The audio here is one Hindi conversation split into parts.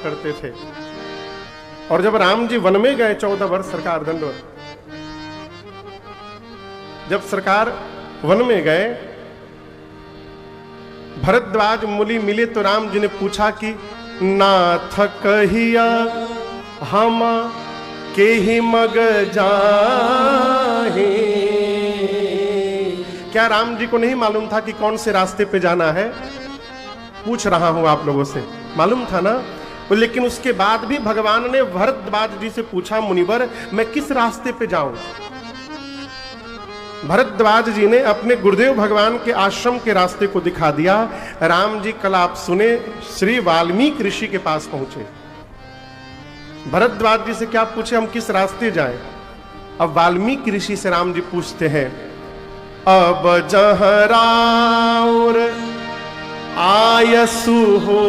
करते थे। और जब राम जी वन में गए 14 वर्ष, सरकार दंडवत, जब सरकार वन में गए, भरद्वाज मुनि मिले तो राम जी ने पूछा कि नाथ कहिया हम के ही मग जाहे। क्या राम जी को नहीं मालूम था कि कौन से रास्ते पे जाना है? पूछ रहा हूं आप लोगों से, मालूम था ना? लेकिन उसके बाद भी भगवान ने भरद्वाज जी से पूछा, मुनिवर मैं किस रास्ते पे जाऊं? भरद्वाज जी ने अपने गुरुदेव भगवान के आश्रम के रास्ते को दिखा दिया। राम जी कल आप सुने श्री वाल्मीकि ऋषि के पास पहुंचे। भरद्वाज जी से क्या पूछे, हम किस रास्ते जाएं? अब वाल्मीकि ऋषि से राम जी पूछते हैं, अब जहाँ राउर आयसु हो,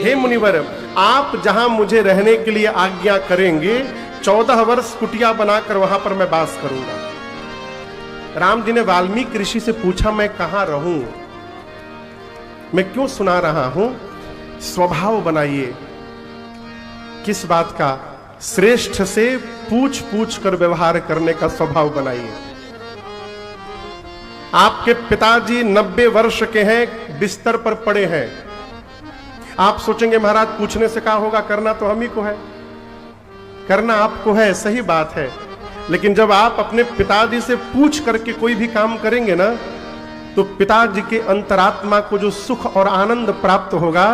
हे मुनिवर आप जहां मुझे रहने के लिए आज्ञा करेंगे 14 वर्ष कुटिया बनाकर वहां पर मैं वास करूंगा। राम जी ने वाल्मीकि ऋषि से पूछा, मैं कहां रहूं? मैं क्यों सुना रहा हूं? स्वभाव बनाइए। किस बात का? श्रेष्ठ से पूछ पूछ कर व्यवहार करने का स्वभाव बनाइए। आपके पिताजी 90 वर्ष के हैं, बिस्तर पर पड़े हैं। आप सोचेंगे महाराज पूछने से क्या होगा, करना तो हम ही को है, करना आपको है, सही बात है। लेकिन जब आप अपने पिताजी से पूछ करके कोई भी काम करेंगे ना, तो पिताजी के अंतरात्मा को जो सुख और आनंद प्राप्त होगा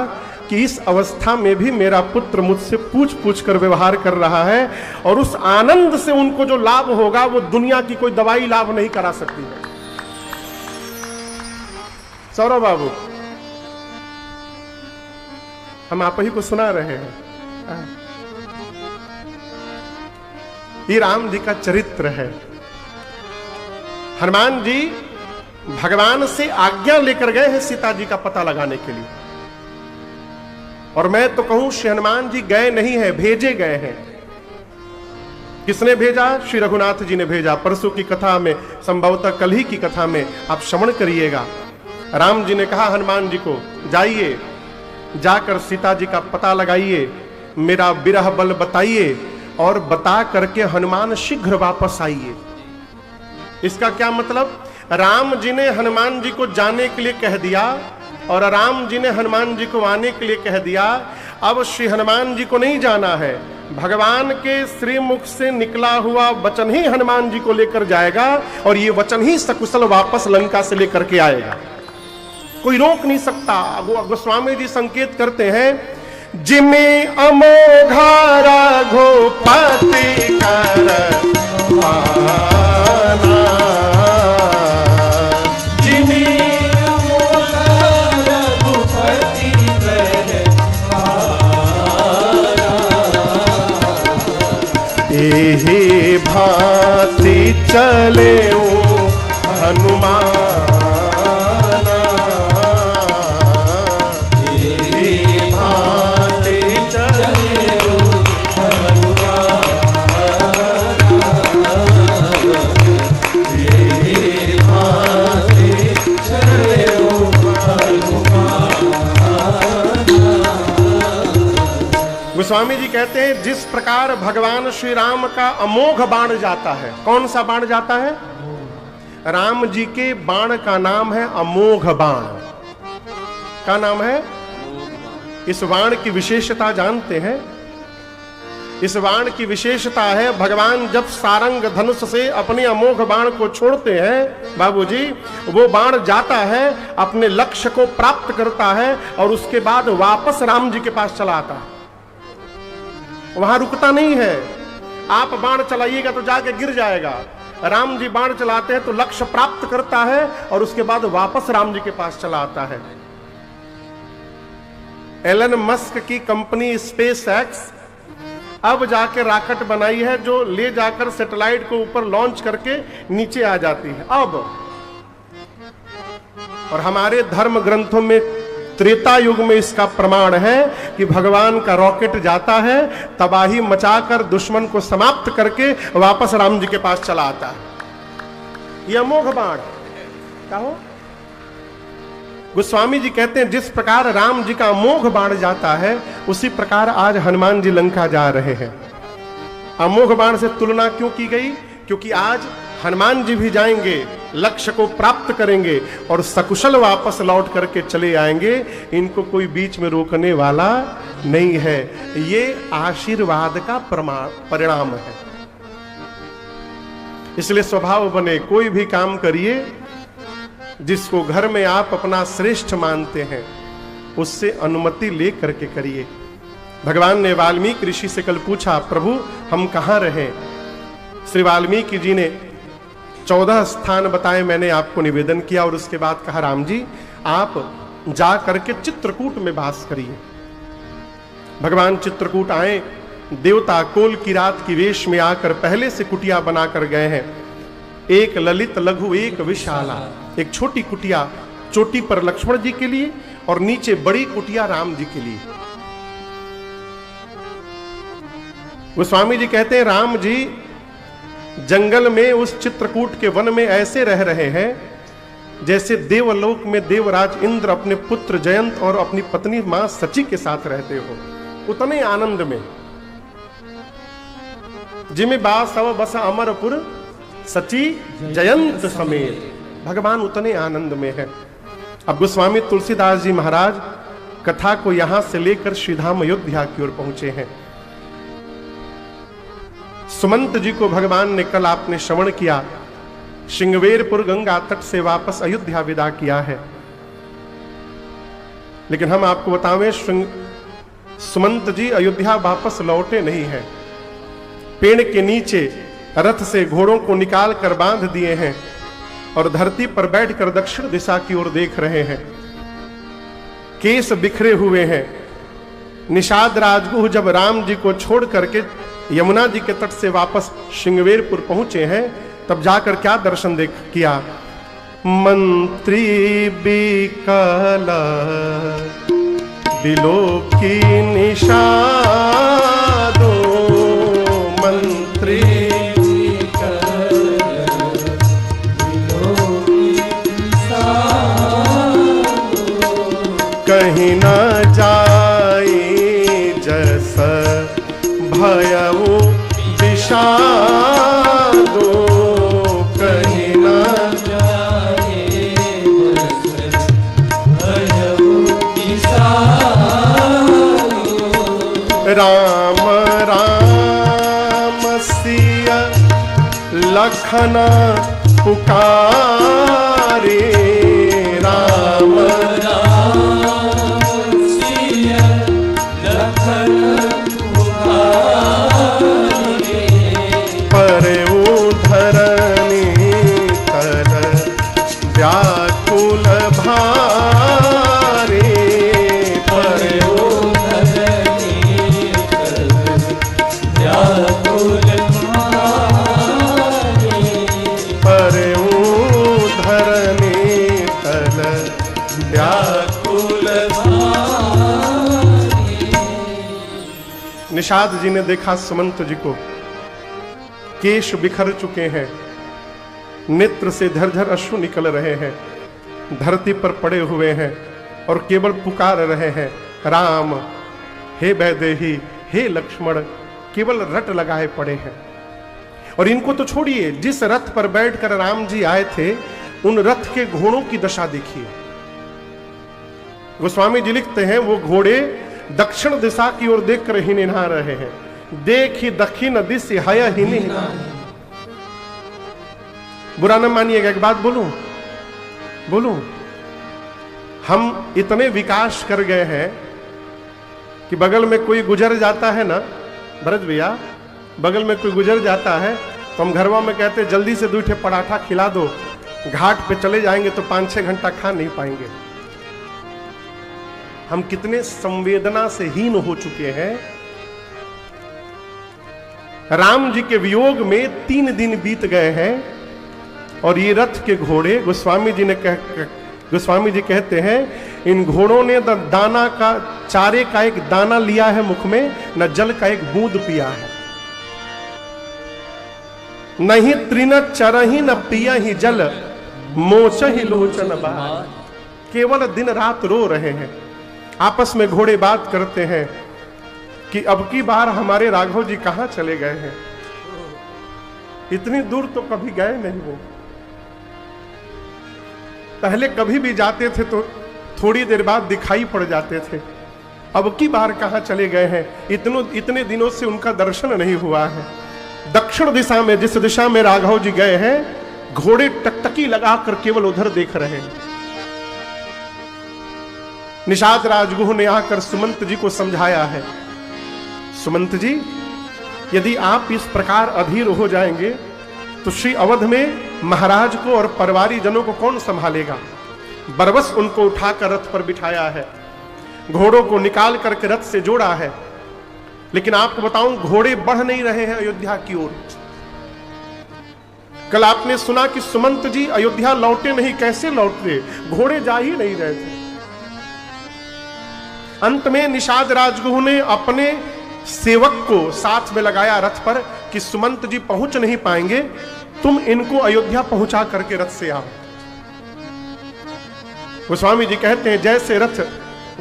कि इस अवस्था में भी मेरा पुत्र मुझसे पूछ पूछ कर व्यवहार कर रहा है, और उस आनंद से उनको जो लाभ होगा वो दुनिया की कोई दवाई लाभ नहीं करा सकती है। सौरभ बाबू, हम आप ही को सुना रहे हैं। ये राम जी का चरित्र है। हनुमान जी भगवान से आज्ञा लेकर गए हैं सीता जी का पता लगाने के लिए, और मैं तो कहूं श्री हनुमान जी गए नहीं है, भेजे गए हैं। किसने भेजा? श्री रघुनाथ जी ने भेजा। परसों की कथा में, संभवतः कल ही की कथा में आप श्रवण करिएगा। राम जी ने कहा हनुमान जी को, जाइए जाकर सीता जी का पता लगाइए, मेरा विरह बल बताइए, और बता करके हनुमान शीघ्र वापस आइए। इसका क्या मतलब? राम जी ने हनुमान जी को जाने के लिए कह दिया, और राम जी ने हनुमान जी को आने के लिए कह दिया। अब श्री हनुमान जी को नहीं जाना है, भगवान के श्रीमुख से निकला हुआ वचन ही हनुमान जी को लेकर जाएगा, और ये वचन ही सकुशल वापस लंका से लेकर के आएगा। कोई रोक नहीं सकता। गोस्वामी जी संकेत करते हैं, जिमे अमोघा रघुपति कर पाना, जिमे अमोघा रघुपति कर पाना, एहि भांति चले हनुमान, गोस्वामी जी कहते हैं जिस प्रकार भगवान श्री राम का अमोघ बाण जाता है। कौन सा बाण जाता है? राम जी के बाण का नाम है अमोघ बाण। क्या नाम है? इस बाण की विशेषता जानते हैं? इस बाण की विशेषता है, भगवान जब सारंग धनुष से अपने अमोघ बाण को छोड़ते हैं बाबूजी, वो बाण जाता है, अपने लक्ष्य को प्राप्त करता है, और उसके बाद वापस राम जी के पास चला आता है। वहां रुकता नहीं है। आप बाण चलाइएगा तो जाके गिर जाएगा। राम जी बाण चलाते हैं तो लक्ष्य प्राप्त करता है, और उसके बाद वापस राम जी के पास चला आता है। एलन मस्क की कंपनी स्पेस एक्स अब जाके रॉकेट बनाई है, जो ले जाकर सैटेलाइट को ऊपर लॉन्च करके नीचे आ जाती है अब। और हमारे धर्म ग्रंथों में त्रेता युग में इसका प्रमाण है कि भगवान का रॉकेट जाता है, तबाही मचाकर दुश्मन को समाप्त करके वापस राम जी के पास चला आता है। यह अमोघ बाण क्या हो? गोस्वामी जी कहते हैं जिस प्रकार राम जी का अमोघ बाण जाता है, उसी प्रकार आज हनुमान जी लंका जा रहे हैं। अमोघ बाण से तुलना क्यों की गई? क्योंकि आज हनुमान जी भी जाएंगे, लक्ष्य को प्राप्त करेंगे और सकुशल वापस लौट करके चले आएंगे। इनको कोई बीच में रोकने वाला नहीं है। ये आशीर्वाद का परिणाम है। इसलिए स्वभाव बने, कोई भी काम करिए जिसको घर में आप अपना श्रेष्ठ मानते हैं, उससे अनुमति ले करके करिए। भगवान ने वाल्मीकि ऋषि से कल पूछा, प्रभु हम कहां रहें? श्री वाल्मीकि जी ने 14 स्थान बताए, मैंने आपको निवेदन किया और उसके बाद कहा, राम जी आप जा करके चित्रकूट में वास करिए। भगवान चित्रकूट आए, देवता कोल की रात की वेश में आकर पहले से कुटिया बनाकर गए हैं। एक ललित लघु एक विशाला, एक छोटी कुटिया चोटी पर लक्ष्मण जी के लिए और नीचे बड़ी कुटिया राम जी के लिए। गोस्वामी जी कहते हैं राम जी जंगल में उस चित्रकूट के वन में ऐसे रह रहे हैं जैसे देवलोक में देवराज इंद्र अपने पुत्र जयंत और अपनी पत्नी मां सची के साथ रहते हो, उतने आनंद में। जिमे बासव बस अमरपुर सची जयंत समेत, भगवान उतने आनंद में है। अब गोस्वामी तुलसीदास जी महाराज कथा को यहां से लेकर श्रीधाम अयोध्या की ओर पहुंचे हैं। सुमंत जी को भगवान ने कल आपने श्रवण किया, श्रृंगवेरपुर गंगा तट से वापस अयोध्या विदा किया है। लेकिन हम आपको बतावें, सुमंत जी अयोध्या वापस लौटे नहीं हैं। पेड़ के नीचे रथ से घोड़ों को निकाल कर बांध दिए हैं और धरती पर बैठकर दक्षिण दिशा की ओर देख रहे हैं। केस बिखरे हुए हैं। निषाद राजगुह जब राम जी को छोड़ करके यमुना जी के तट से वापस श्रृंगवेरपुर पहुंचे हैं, तब जाकर क्या दर्शन किया? मंत्री बिकल बिलोकी निषादो, मंत्री कहीं न जाई जस भयउ विषादो, कहीं न जाए भयउ विषादो। राम राम सिय लखन पुकारे, राम निषाद जी ने देखा सुमंत जी को, केश बिखर चुके हैं, नेत्र से झरझर अश्रु निकल रहे हैं, धरती पर पड़े हुए हैं और केवल पुकार रहे हैं, राम, हे वैदेही, हे लक्ष्मण, केवल रट लगाए पड़े हैं। और इनको तो छोड़िए, जिस रथ पर बैठकर राम जी आए थे, उन रथ के घोड़ों की दशा देखिए। गोस्वामी जी लिखते हैं, वो घोड़े दक्षिण दिशा की ओर देखकर ही निहा रहे हैं। देखी दक्षिण दिश हय ही नहीं। बुरा न मानिएगा, एक बात बोलूं, हम इतने विकास कर गए हैं कि बगल में कोई गुजर जाता है ना, भरत भैया, बगल में कोई गुजर जाता है तो हम घरवा में कहते जल्दी से 2 पराठा खिला दो, घाट पे चले जाएंगे तो 5-6 घंटा खा नहीं पाएंगे। हम कितने संवेदना से हीन हो चुके हैं। राम जी के वियोग में 3 दिन बीत गए हैं और ये रथ के घोड़े, गोस्वामी जी कहते हैं, इन घोड़ों ने दाना का, चारे का एक दाना लिया है मुख में, न जल का एक बूंद पिया है। नहीं तृण चरही न पिया ही जल, मोच ही लोचन बार। केवल दिन रात रो रहे हैं। आपस में घोड़े बात करते हैं कि अब की बार हमारे राघव जी कहां चले गए हैं, इतनी दूर तो कभी गए नहीं वो। पहले कभी भी जाते थे तो थोड़ी देर बाद दिखाई पड़ जाते थे, अब की बार कहां चले गए हैं, इतने दिनों से उनका दर्शन नहीं हुआ है। दक्षिण दिशा में, जिस दिशा में राघव जी गए हैं, घोड़े टकटकी लगाकर केवल उधर देख रहे हैं। निषाद राजगुह ने आकर सुमंत जी को समझाया है, सुमंत जी यदि आप इस प्रकार अधीर हो जाएंगे तो श्री अवध में महाराज को और परिवारी जनों को कौन संभालेगा। बरबस उनको उठाकर रथ पर बिठाया है, घोड़ों को निकाल करके रथ से जोड़ा है। लेकिन आपको बताऊं, घोड़े बढ़ नहीं रहे हैं अयोध्या की ओर। कल आपने सुना कि सुमंत जी अयोध्या लौटे नहीं, कैसे लौटते, घोड़े जा ही नहीं रहे थे। अंत में निषाद राजगुह ने अपने सेवक को साथ में लगाया रथ पर कि सुमंत जी पहुंच नहीं पाएंगे, तुम इनको अयोध्या पहुंचा करके रथ से आओ। गोस्वामी जी कहते हैं, जैसे रथ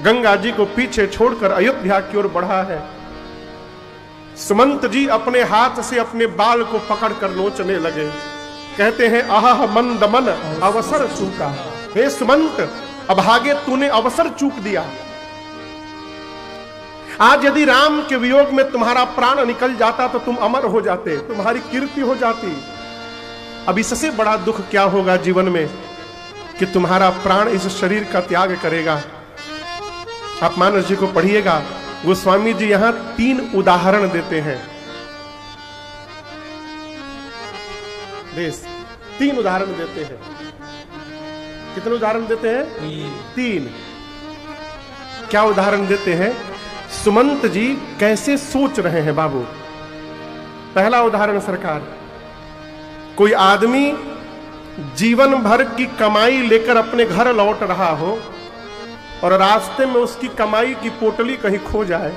गंगा जी को पीछे छोड़कर अयोध्या की ओर बढ़ा है, सुमंत जी अपने हाथ से अपने बाल को पकड़कर नोचने लगे। कहते हैं, आह मंद मन अवसर चूका, हे सुमंत अभागे तूने अवसर चूक दिया। आज यदि राम के वियोग में तुम्हारा प्राण निकल जाता तो तुम अमर हो जाते, तुम्हारी कीर्ति हो जाती। अब इससे बड़ा दुख क्या होगा जीवन में कि तुम्हारा प्राण इस शरीर का त्याग करेगा। आप मानस जी को पढ़िएगा, गोस्वामी जी यहां 3 उदाहरण देते हैं। 3 उदाहरण देते हैं। कितने उदाहरण देते हैं? 3। क्या उदाहरण देते हैं? सुमंत जी कैसे सोच रहे हैं बाबू। पहला उदाहरण सरकार, कोई आदमी जीवन भर की कमाई लेकर अपने घर लौट रहा हो और रास्ते में उसकी कमाई की पोटली कहीं खो जाए,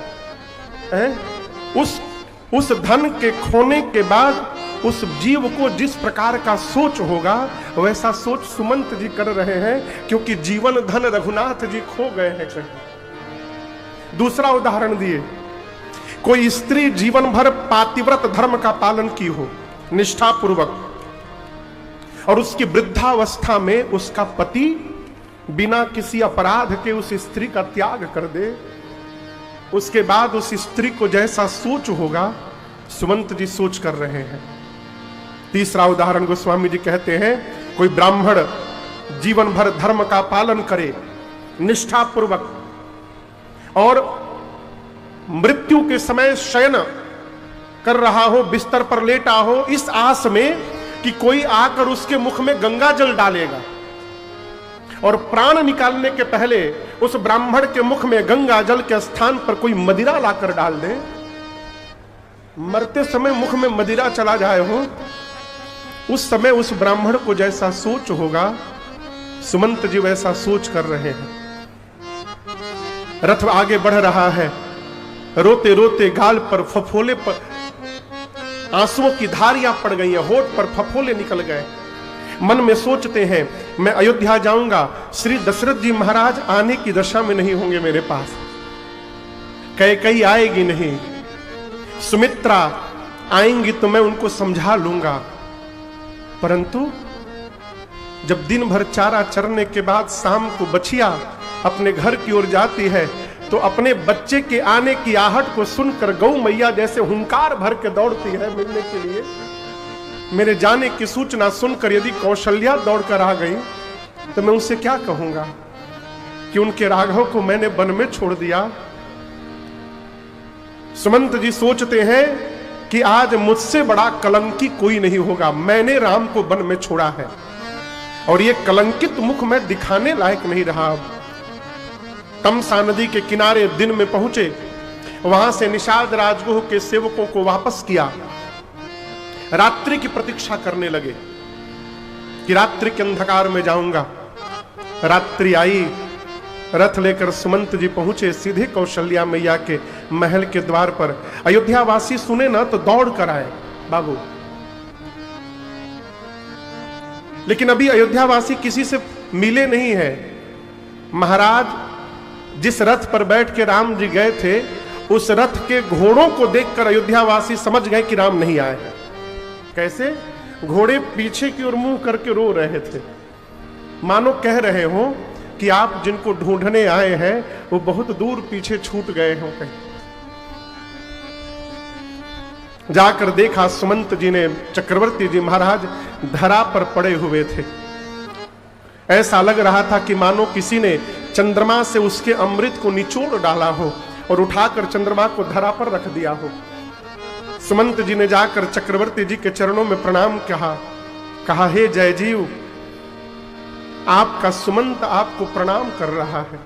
उस धन के खोने के बाद उस जीव को जिस प्रकार का सोच होगा, वैसा सोच सुमंत जी कर रहे हैं, क्योंकि जीवन धन रघुनाथ जी खो गए हैं कहीं। दूसरा उदाहरण दिए, कोई स्त्री जीवन भर पातिव्रत धर्म का पालन की हो निष्ठा पूर्वक, और उसकी वृद्धावस्था में उसका पति बिना किसी अपराध के उस स्त्री का त्याग कर दे, उसके बाद उस स्त्री को जैसा सोच होगा, सुमंत जी सोच कर रहे हैं। तीसरा उदाहरण गोस्वामी जी कहते हैं, कोई ब्राह्मण जीवन भर धर्म का पालन करे निष्ठा पूर्वक और मृत्यु के समय शयन कर रहा हो, बिस्तर पर लेटा हो, इस आस में कि कोई आकर उसके मुख में गंगा जल डालेगा, और प्राण निकालने के पहले उस ब्राह्मण के मुख में गंगा जल के स्थान पर कोई मदिरा लाकर डाल दे, मरते समय मुख में मदिरा चला जाए हो, उस समय उस ब्राह्मण को जैसा सोच होगा, सुमंत जी वैसा सोच कर रहे हैं। रथ आगे बढ़ रहा है, रोते रोते गाल पर फफोले पर आंसुओं की धारियां पड़ गई हैं, होठ पर फफोले निकल गए। मन में सोचते हैं, मैं अयोध्या जाऊंगा, श्री दशरथ जी महाराज आने की दशा में नहीं होंगे मेरे पास, कैकेयी आएगी नहीं, सुमित्रा आएंगी तो मैं उनको समझा लूंगा। परंतु जब दिन भर चारा चरने के बाद शाम को बछिया अपने घर की ओर जाती है, तो अपने बच्चे के आने की आहट को सुनकर गौ मैया जैसे हुंकार भर के दौड़ती है मिलने के लिए। मेरे जाने की सूचना सुनकर यदि कौशल्या दौड़कर आ गई तो मैं उनसे क्या कहूंगा कि उनके राघव को मैंने वन में छोड़ दिया। सुमंत जी सोचते हैं कि आज मुझसे बड़ा कलंकी कोई नहीं होगा, मैंने राम को वन में छोड़ा है और ये कलंकित मुख में दिखाने लायक नहीं रहा। तमसा नदी के किनारे दिन में पहुंचे, वहां से निषाद राजगुह के सेवकों को वापस किया, रात्रि की प्रतीक्षा करने लगे कि रात्रि के अंधकार में जाऊंगा। रात्रि आई, रथ लेकर सुमंत जी पहुंचे सीधे कौशल्या मैया के महल के द्वार पर। अयोध्या वासी सुने ना तो दौड़ कर आए बाबू, लेकिन अभी अयोध्या वासी किसी से मिले नहीं है। महाराज जिस रथ पर बैठ के राम जी गए थे, उस रथ के घोड़ों को देखकर अयोध्यावासी समझ गए कि राम नहीं आए हैं। कैसे? घोड़े पीछे की ओर मुंह करके रो रहे थे, मानो कह रहे हो कि आप जिनको ढूंढने आए हैं वो बहुत दूर पीछे छूट गए हो कहीं। जाकर देखा सुमंत जी ने, चक्रवर्ती जी महाराज धरा पर पड़े हुए थे। ऐसा लग रहा था कि मानो किसी ने चंद्रमा से उसके अमृत को निचोड़ डाला हो और उठाकर चंद्रमा को धरा पर रख दिया हो। सुमंत जी ने जाकर चक्रवर्ती जी के चरणों में प्रणाम कहा हे जय जीव, आपका सुमंत आपको प्रणाम कर रहा है।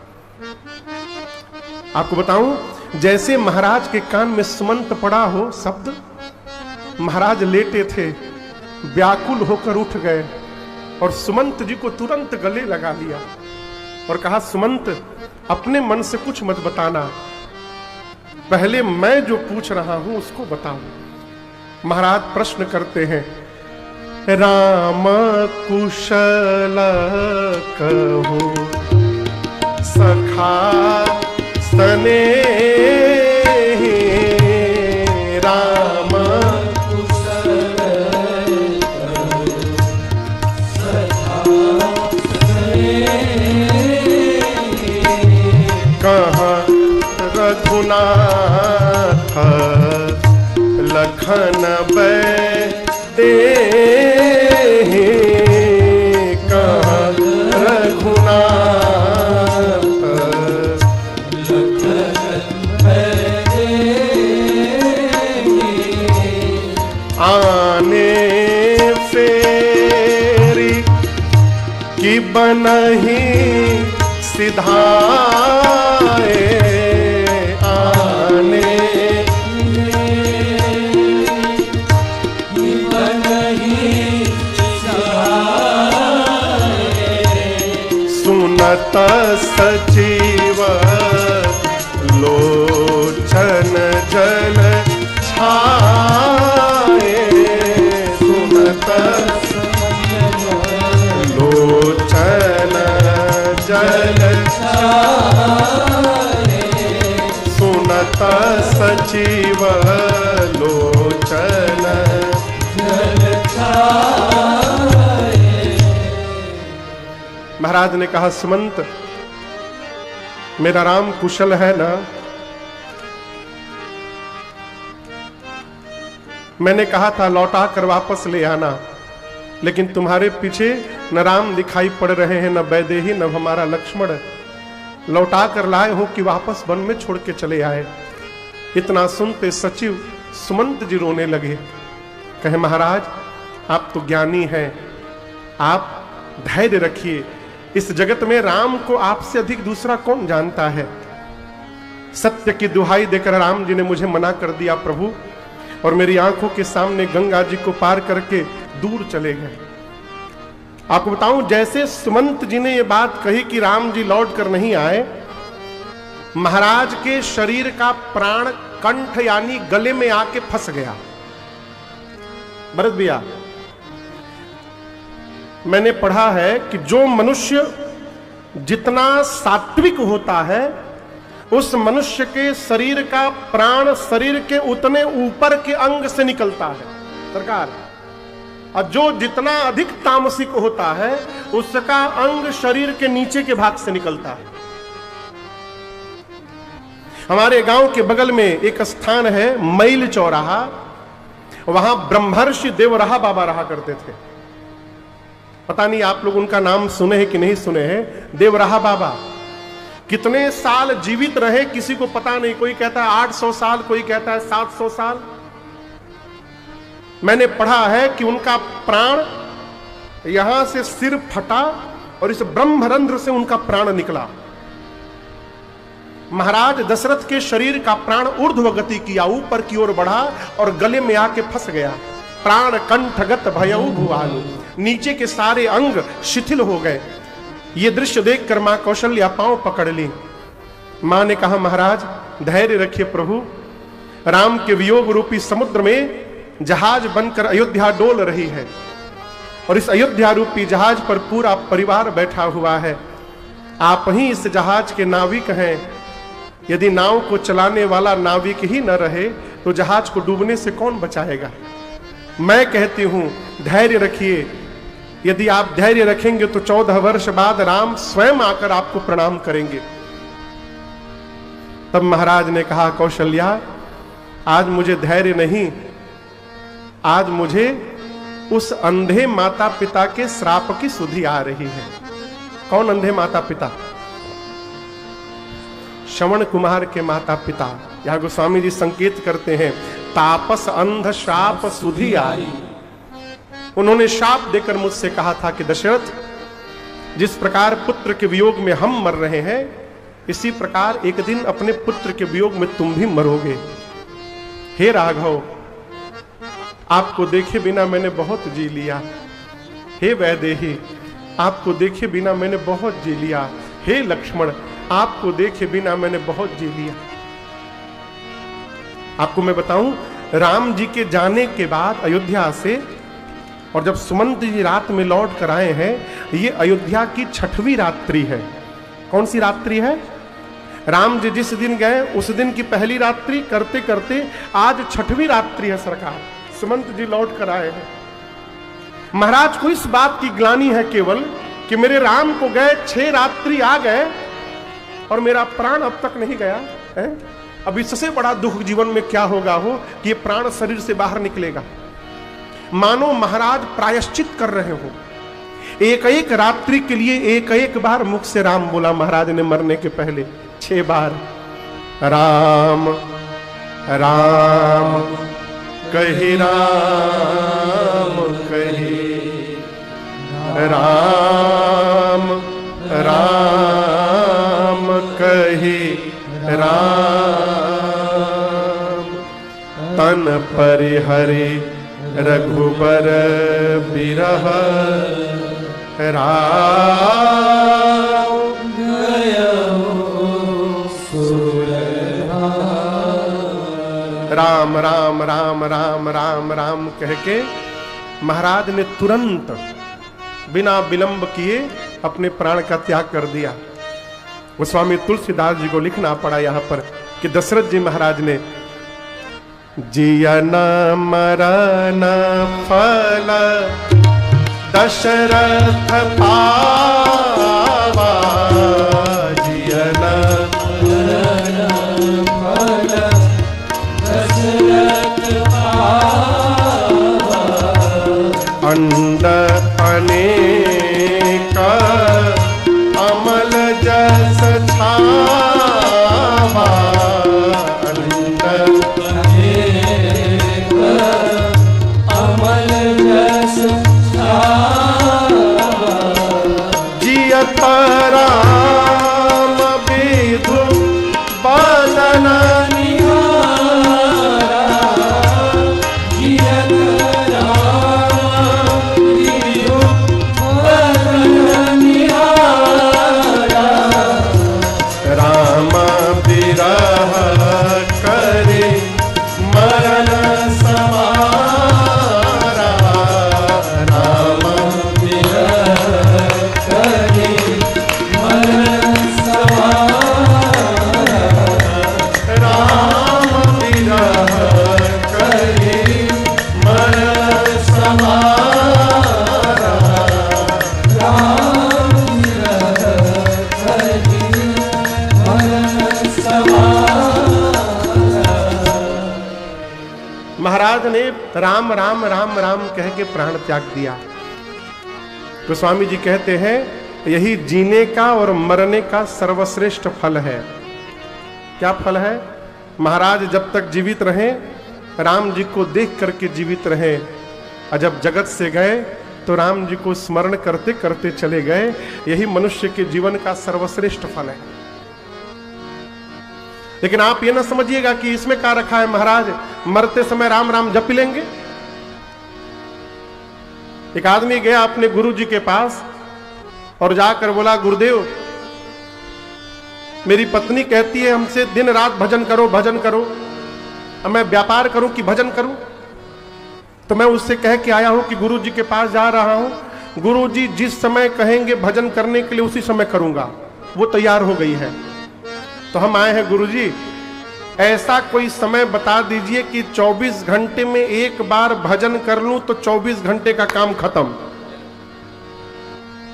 आपको बताऊं, जैसे महाराज के कान में सुमंत पड़ा हो शब्द, महाराज लेटे थे, व्याकुल होकर उठ गए और सुमंत जी को तुरंत गले लगा लिया और कहा, सुमंत अपने मन से कुछ मत बताना, पहले मैं जो पूछ रहा हूं उसको बताओ। महाराज प्रश्न करते हैं, राम कुशल कहो सखा सने, राम कुशल कहो सखा सने, कहाँ रघुनाथ लखन बैदे, कहाँ रघुनाथ लखन बैदे, आने फेरी कि बनहि सिधाए, सुनत सचिव लोचन जल छाए, सुनत लोचन जल छाए, सुनत सचिव लोचन जल छाए। महाराज ने कहा, सुमंत मेरा राम कुशल है ना? मैंने कहा था लौटा कर वापस ले आना, लेकिन तुम्हारे पीछे न राम दिखाई पड़ रहे हैं, न वैदेही, न हमारा लक्ष्मण। लौटा कर लाए हो कि वापस वन में छोड़ के चले आए? इतना सुनते सचिव सुमंत जी रोने लगे। कहे, महाराज आप तो ज्ञानी हैं, आप धैर्य रखिए, इस जगत में राम को आपसे अधिक दूसरा कौन जानता है। सत्य की दुहाई देकर राम जी ने मुझे मना कर दिया प्रभु, और मेरी आंखों के सामने गंगा जी को पार करके दूर चले गए। आपको बताऊं, जैसे सुमंत जी ने यह बात कही कि राम जी लौट कर नहीं आए, महाराज के शरीर का प्राण कंठ यानी गले में आके फंस गया। भरत भैया, मैंने पढ़ा है कि जो मनुष्य जितना सात्विक होता है, उस मनुष्य के शरीर का प्राण शरीर के उतने ऊपर के अंग से निकलता है सरकार, और जो जितना अधिक तामसिक होता है उसका अंग शरीर के नीचे के भाग से निकलता है। हमारे गांव के बगल में एक स्थान है मैल चौराहा, वहां ब्रह्मर्षि देवराहा बाबा रहा करते थे। पता नहीं आप लोग उनका नाम सुने हैं कि नहीं सुने हैं। देवराहा बाबा कितने साल जीवित रहे किसी को पता नहीं। कोई कहता है 800 साल, कोई कहता है 700 साल। मैंने पढ़ा है कि उनका प्राण यहां से सिर फटा और इस ब्रह्मरंध्र से उनका प्राण निकला। महाराज दशरथ के शरीर का प्राण ऊर्ध्व गति किया, ऊपर की ओर बढ़ा और गले में आके फंस गया। प्राण कंठगत भयउ भुवानु, नीचे के सारे अंग शिथिल हो गए। ये दृश्य देखकर मां कौशल्या पांव पकड़ ली। मां ने कहा, महाराज धैर्य रखिए प्रभु, राम के वियोग रूपी समुद्र में जहाज बनकर अयोध्या डोल रही है और इस अयोध्या रूपी जहाज पर पूरा परिवार बैठा हुआ है। आप ही इस जहाज के नाविक हैं। यदि नाव को चलाने वाला नाविक ही न रहे तो जहाज को डूबने से कौन बचाएगा? मैं कहती हूं धैर्य रखिए। यदि आप धैर्य रखेंगे तो 14 वर्ष बाद राम स्वयं आकर आपको प्रणाम करेंगे। तब महाराज ने कहा, कौशल्या, आज मुझे धैर्य नहीं, आज मुझे उस अंधे माता पिता के श्राप की सुधि आ रही है। कौन अंधे माता पिता? श्रवण कुमार के माता पिता। यहां गोस्वामी जी संकेत करते हैं, तापस अंध शाप सुधि आई। उन्होंने शाप देकर मुझसे कहा था कि दशरथ, जिस प्रकार पुत्र के वियोग में हम मर रहे हैं, इसी प्रकार एक दिन अपने पुत्र के वियोग में तुम भी मरोगे। हे राघव, आपको देखे बिना मैंने बहुत जी लिया। हे वैदेही, आपको देखे बिना मैंने बहुत जी लिया। हे लक्ष्मण, आपको देखे बिना मैंने बहुत जी लिया। आपको मैं बताऊं, राम जी के जाने के बाद अयोध्या से, और जब सुमंत जी रात में लौट कर आए हैं, ये अयोध्या की 6वीं रात्रि है। कौन सी रात्रि है? राम जी जिस दिन गए उस दिन की पहली रात्रि करते करते आज 6वीं रात्रि है सरकार। सुमंत जी लौट कर आए हैं। महाराज को इस बात की ग्लानि है केवल कि मेरे राम को गए 6 रात्रि आ गए और मेरा प्राण अब तक नहीं गया है। अब इससे बड़ा दुख जीवन में क्या होगा हो कि ये प्राण शरीर से बाहर निकलेगा। मानो महाराज प्रायश्चित कर रहे हो। एक एक रात्रि के लिए एक एक बार मुख से राम बोला महाराज ने मरने के पहले 6 बार। राम राम कही, राम कही, राम राम कही, राम तन परिहरि रघुबर बिरह, राम राम राम राम राम राम राम कह के महाराज ने तुरंत बिना विलंब किए अपने प्राण का त्याग कर दिया। गोस्वामी तुलसीदास जी को लिखना पड़ा यहां पर कि दशरथ जी महाराज ने जियन मरण फल दशरथ पावा, जियन मरण फल दशरथ पावा, अंड अनेक अमल जस छावा, अंड अनेक अमल जस छावा, जियत राम विधु बदन निहारा, जियत महाराज ने राम राम राम राम कह के प्राण त्याग दिया। गोस्वामी जी कहते हैं यही जीने का और मरने का सर्वश्रेष्ठ फल है। क्या फल है? महाराज जब तक जीवित रहे राम जी को देख करके जीवित रहे, और जब जगत से गए तो राम जी को स्मरण करते करते चले गए। यही मनुष्य के जीवन का सर्वश्रेष्ठ फल है। लेकिन आप ये ना समझिएगा कि इसमें क्या रखा है महाराज मरते समय राम राम जप लेंगे। एक आदमी गया अपने गुरु जी के पास और जाकर बोला, गुरुदेव मेरी पत्नी कहती है हमसे दिन रात भजन करो भजन करो, अब मैं व्यापार करूं कि भजन करूं? तो मैं उससे कह के आया हूं कि गुरु जी के पास जा रहा हूं, गुरु जी जिस समय कहेंगे भजन करने के लिए उसी समय करूंगा। वो तैयार हो गई है। तो हम आए हैं गुरुजी, ऐसा कोई समय बता दीजिए कि 24 घंटे में एक बार भजन कर लूं तो 24 घंटे का काम खत्म।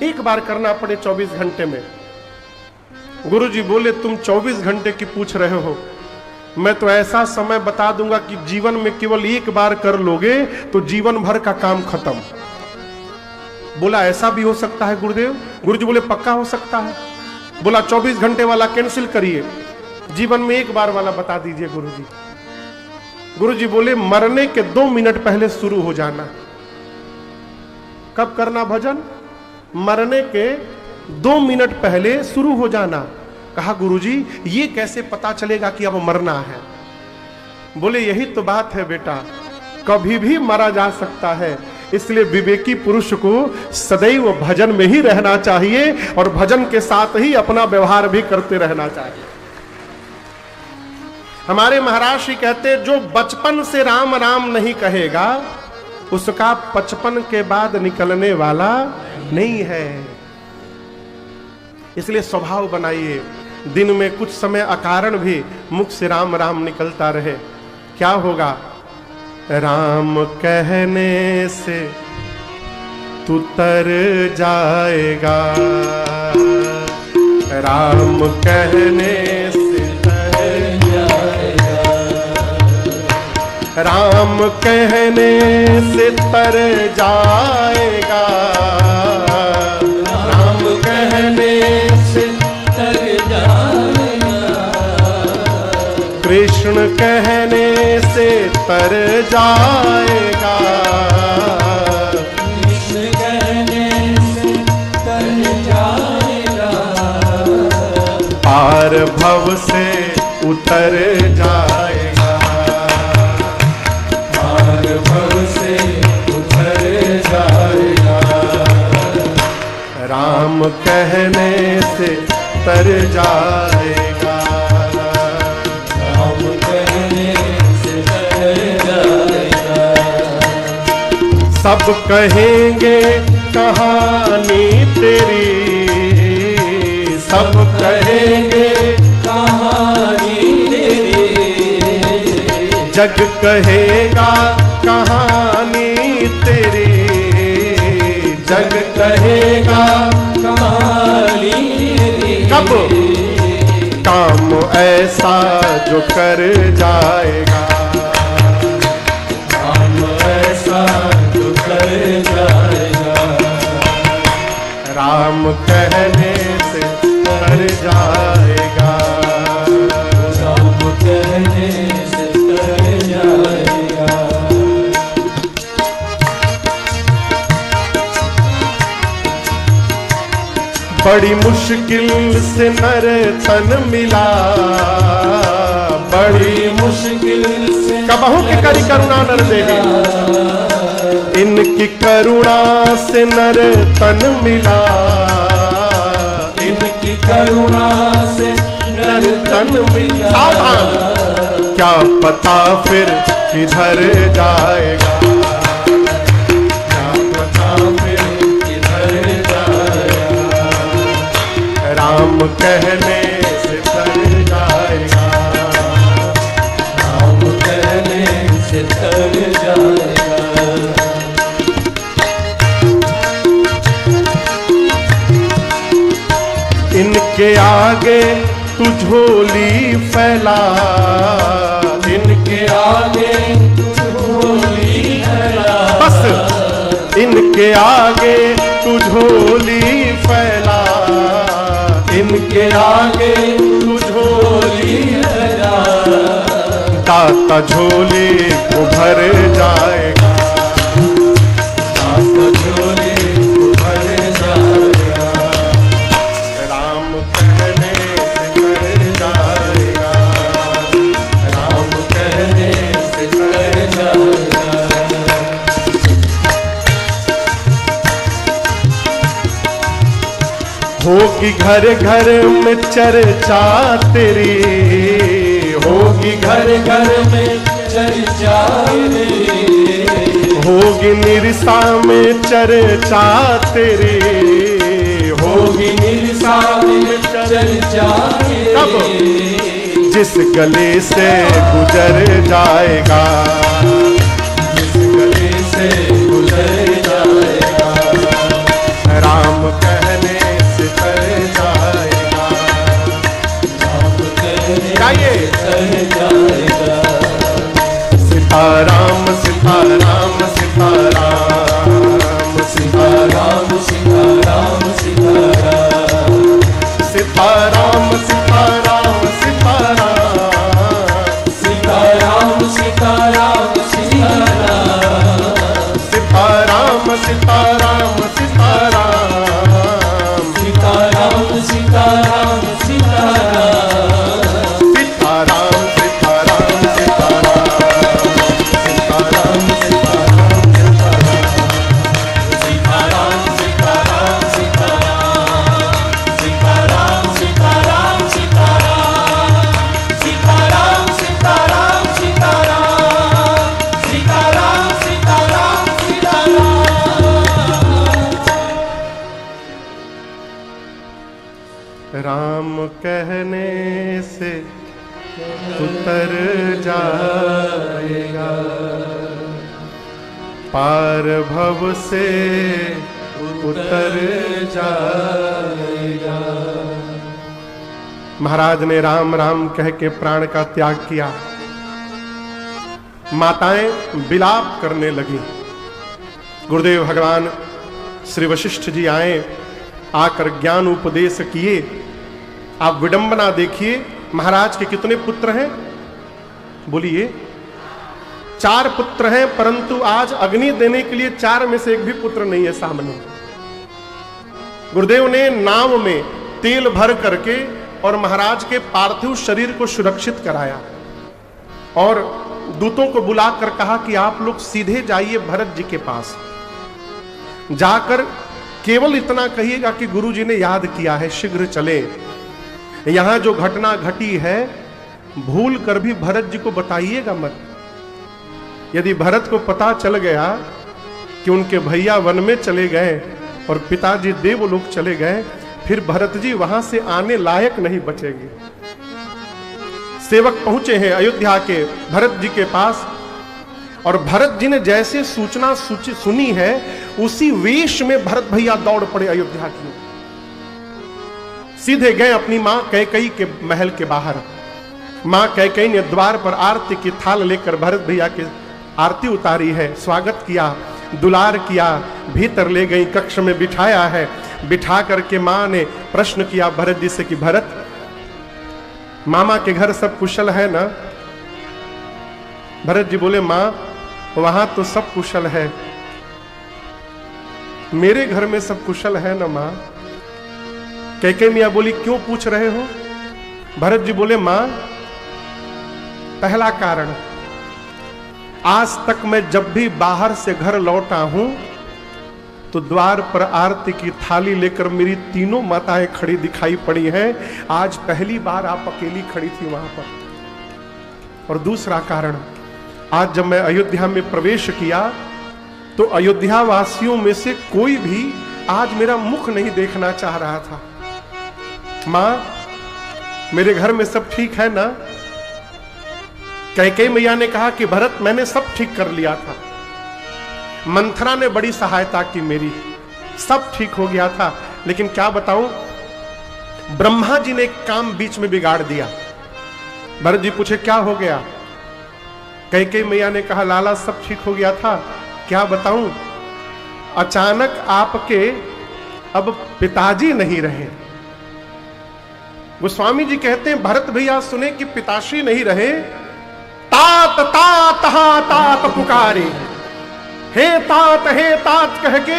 एक बार करना पड़े 24 घंटे में। गुरुजी बोले तुम 24 घंटे की पूछ रहे हो, मैं तो ऐसा समय बता दूंगा कि जीवन में केवल एक बार कर लोगे तो जीवन भर का काम खत्म। बोला ऐसा भी हो सकता है गुरुदेव? गुरुजी बोले पक्का हो सकता है। बोला 24 घंटे वाला कैंसिल करिए, जीवन में एक बार वाला बता दीजिए गुरुजी। गुरुजी बोले मरने के 2 मिनट पहले शुरू हो जाना। कब करना भजन? मरने के 2 मिनट पहले शुरू हो जाना। कहा गुरुजी ये कैसे पता चलेगा कि अब मरना है? बोले यही तो बात है बेटा, कभी भी मरा जा सकता है, इसलिए विवेकी पुरुष को सदैव भजन में ही रहना चाहिए और भजन के साथ ही अपना व्यवहार भी करते रहना चाहिए। हमारे महाराज श्री कहते जो बचपन से राम राम नहीं कहेगा उसका 55 के बाद निकलने वाला नहीं है। इसलिए स्वभाव बनाइए, दिन में कुछ समय अकारण भी मुख से राम राम निकलता रहे। क्या होगा? राम कहने से तू तर जाएगा, राम कहने से तर जाएगा, राम कहने से तर जाएगा, राम कहने से तर जाएगा, कृष्ण कहने से तर जाएगा, कृष्ण कहने से तर जाएगा, पार भव से उतर जाएगा, पार भव से उतर जाएगा, राम कहने से तर जाएगा, राम कहने से तर जाएगा। सब कहेंगे कहानी तेरी, सब कहेंगे कहानी तेरी, जग कहेगा कहानी तेरी, जग कहेगा कहानी तेरी। कब? काम ऐसा जो कर जाएगा, काम ऐसा जो कर जाएगा, राम कहने से तर जाएगा, राम कहने से तर जाएगा। बड़ी मुश्किल से नर तन मिला, बड़ी मुश्किल से कबहू की करी करुणा नर देही, इनकी करुणा से नर तन मिला, इनकी करुणा से नर तन मिला। सावधान, क्या पता फिर किधर जाएगा, क्या पता फिर किधर जाएगा, राम कहने से तर जाएगा, राम कहने से तर जाएगा। इनके आगे तू झोली फैला, इनके आगे तू झोली फैला, बस इनके आगे तू झोली फैला, इनके आगे तू झोली फैला, दाता झोली को भर जाएगा, दाता झोली को भर जाएगा, राम कहने से कर जाएगा, राम कहने से कर जाएगा। होगी घर घर में चर्चा तेरी, होगी घर घर में चर्चा तेरी, होगी निरसा में चर्चा तेरी, मोहिनी साथ चल जाए। कब? जिस गले से गुजर जाएगा, जिस गले से गुजर जाएगा, राम कहने से तर जाएगा, राम कहने गाइए। से तर जाएगा। सीताराम सीताराम सीताराम सीताराम सीताराम सीताराम, सीताराम सीताराम सीताराम सीताराम सीताराम सीताराम, सीताराम सीताराम सीताराम सीताराम सीताराम सीताराम, सीताराम सीताराम सीताराम सीताराम सीताराम सीताराम सीताराम सीताराम, सीताराम सीताराम सीताराम, सीताराम सीताराम सीताराम, सीताराम सीताराम सीताराम। राम कहने से उतर जाएगा, पार भव से उतर जाएगा। महाराज ने राम राम कह के प्राण का त्याग किया। माताएं विलाप करने लगी। गुरुदेव भगवान श्री वशिष्ठ जी आए, आकर ज्ञान उपदेश किए। आप विडंबना देखिए, महाराज के कितने पुत्र हैं? बोलिए। 4 पुत्र हैं, परंतु आज अग्नि देने के लिए 4 में से एक भी पुत्र नहीं है सामने। गुरुदेव ने नाव में तेल भर करके और महाराज के पार्थिव शरीर को सुरक्षित कराया और दूतों को बुलाकर कहा कि आप लोग सीधे जाइए भरत जी के पास, जाकर केवल इतना कहिएगा कि गुरु जी ने याद किया है, शीघ्र चले। यहां जो घटना घटी है भूल कर भी भरत जी को बताइएगा मत। यदि भरत को पता चल गया कि उनके भैया वन में चले गए और पिताजी देवलोक चले गए, फिर भरत जी वहां से आने लायक नहीं बचेंगे। सेवक पहुंचे हैं अयोध्या के भरत जी के पास, और भरत जी ने जैसे सूचना सुनी है उसी वेश में भरत भैया दौड़ पड़े अयोध्या की। सीधे गए अपनी मां कैकेयी के महल के बाहर। मां कैकेयी ने द्वार पर आरती की थाल लेकर भरत भैया की आरती उतारी है, स्वागत किया, दुलार किया, भीतर ले गई, कक्ष में बिठाया है। बिठा करके मां ने प्रश्न किया भरत जी से कि भरत, मामा के घर सब कुशल है ना? भरत जी बोले मां वहां तो सब कुशल है, मेरे घर में सब कुशल है ना मां? कैकेयी मियां बोली क्यों पूछ रहे हो? भरत जी बोले मां पहला कारण, आज तक मैं जब भी बाहर से घर लौटा हूं तो द्वार पर आरती की थाली लेकर मेरी तीनों माताएं खड़ी दिखाई पड़ी हैं। आज पहली बार आप अकेली खड़ी थी वहां पर। और दूसरा कारण, आज जब मैं अयोध्या में प्रवेश किया तो अयोध्या वासियों में से कोई भी आज मेरा मुख नहीं देखना चाह रहा था। मां मेरे घर में सब ठीक है ना? कैकेयी मैया ने कहा कि भरत मैंने सब ठीक कर लिया था, मंथरा ने बड़ी सहायता की मेरी, सब ठीक हो गया था, लेकिन क्या बताऊं ब्रह्मा जी ने एक काम बीच में बिगाड़ दिया। भरत जी पूछे क्या हो गया? कैकेयी मैया ने कहा लाला सब ठीक हो गया था, क्या बताऊं अचानक आपके अब पिताजी नहीं रहे। गोस्वामी जी कहते हैं भरत भैया सुने कि पिताश्री नहीं रहे, तात तात हा तात पुकारे, हे तात कह के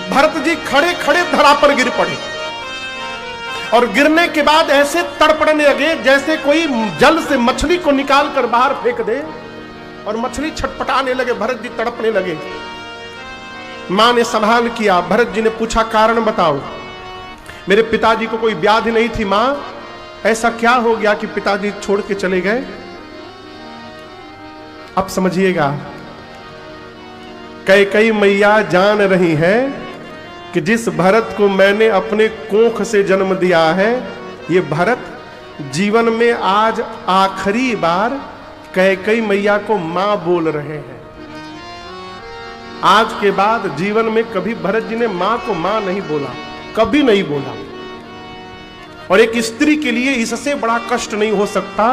भरत जी खड़े खड़े धरा पर गिर पड़े। और गिरने के बाद ऐसे तड़पड़ने लगे जैसे कोई जल से मछली को निकाल कर बाहर फेंक दे, और मछली छटपटाने लगे, भरत जी तड़पने लगे। मां ने संभाल किया। भरत जी ने पूछा कारण बताओ। मेरे पिताजी को कोई व्याधि नहीं थी मां, ऐसा क्या हो गया कि पिताजी छोड़ के चले गए? अब समझिएगा, कैकेयी मैया जान रही है कि जिस भरत को मैंने अपने कोख से जन्म दिया है, ये भरत जीवन में आज आखिरी बार कैकेयी मैया को मां बोल रहे हैं। आज के बाद जीवन में कभी भरत जी ने मां को मां नहीं बोला, कभी नहीं बोला। और एक स्त्री के लिए इससे बड़ा कष्ट नहीं हो सकता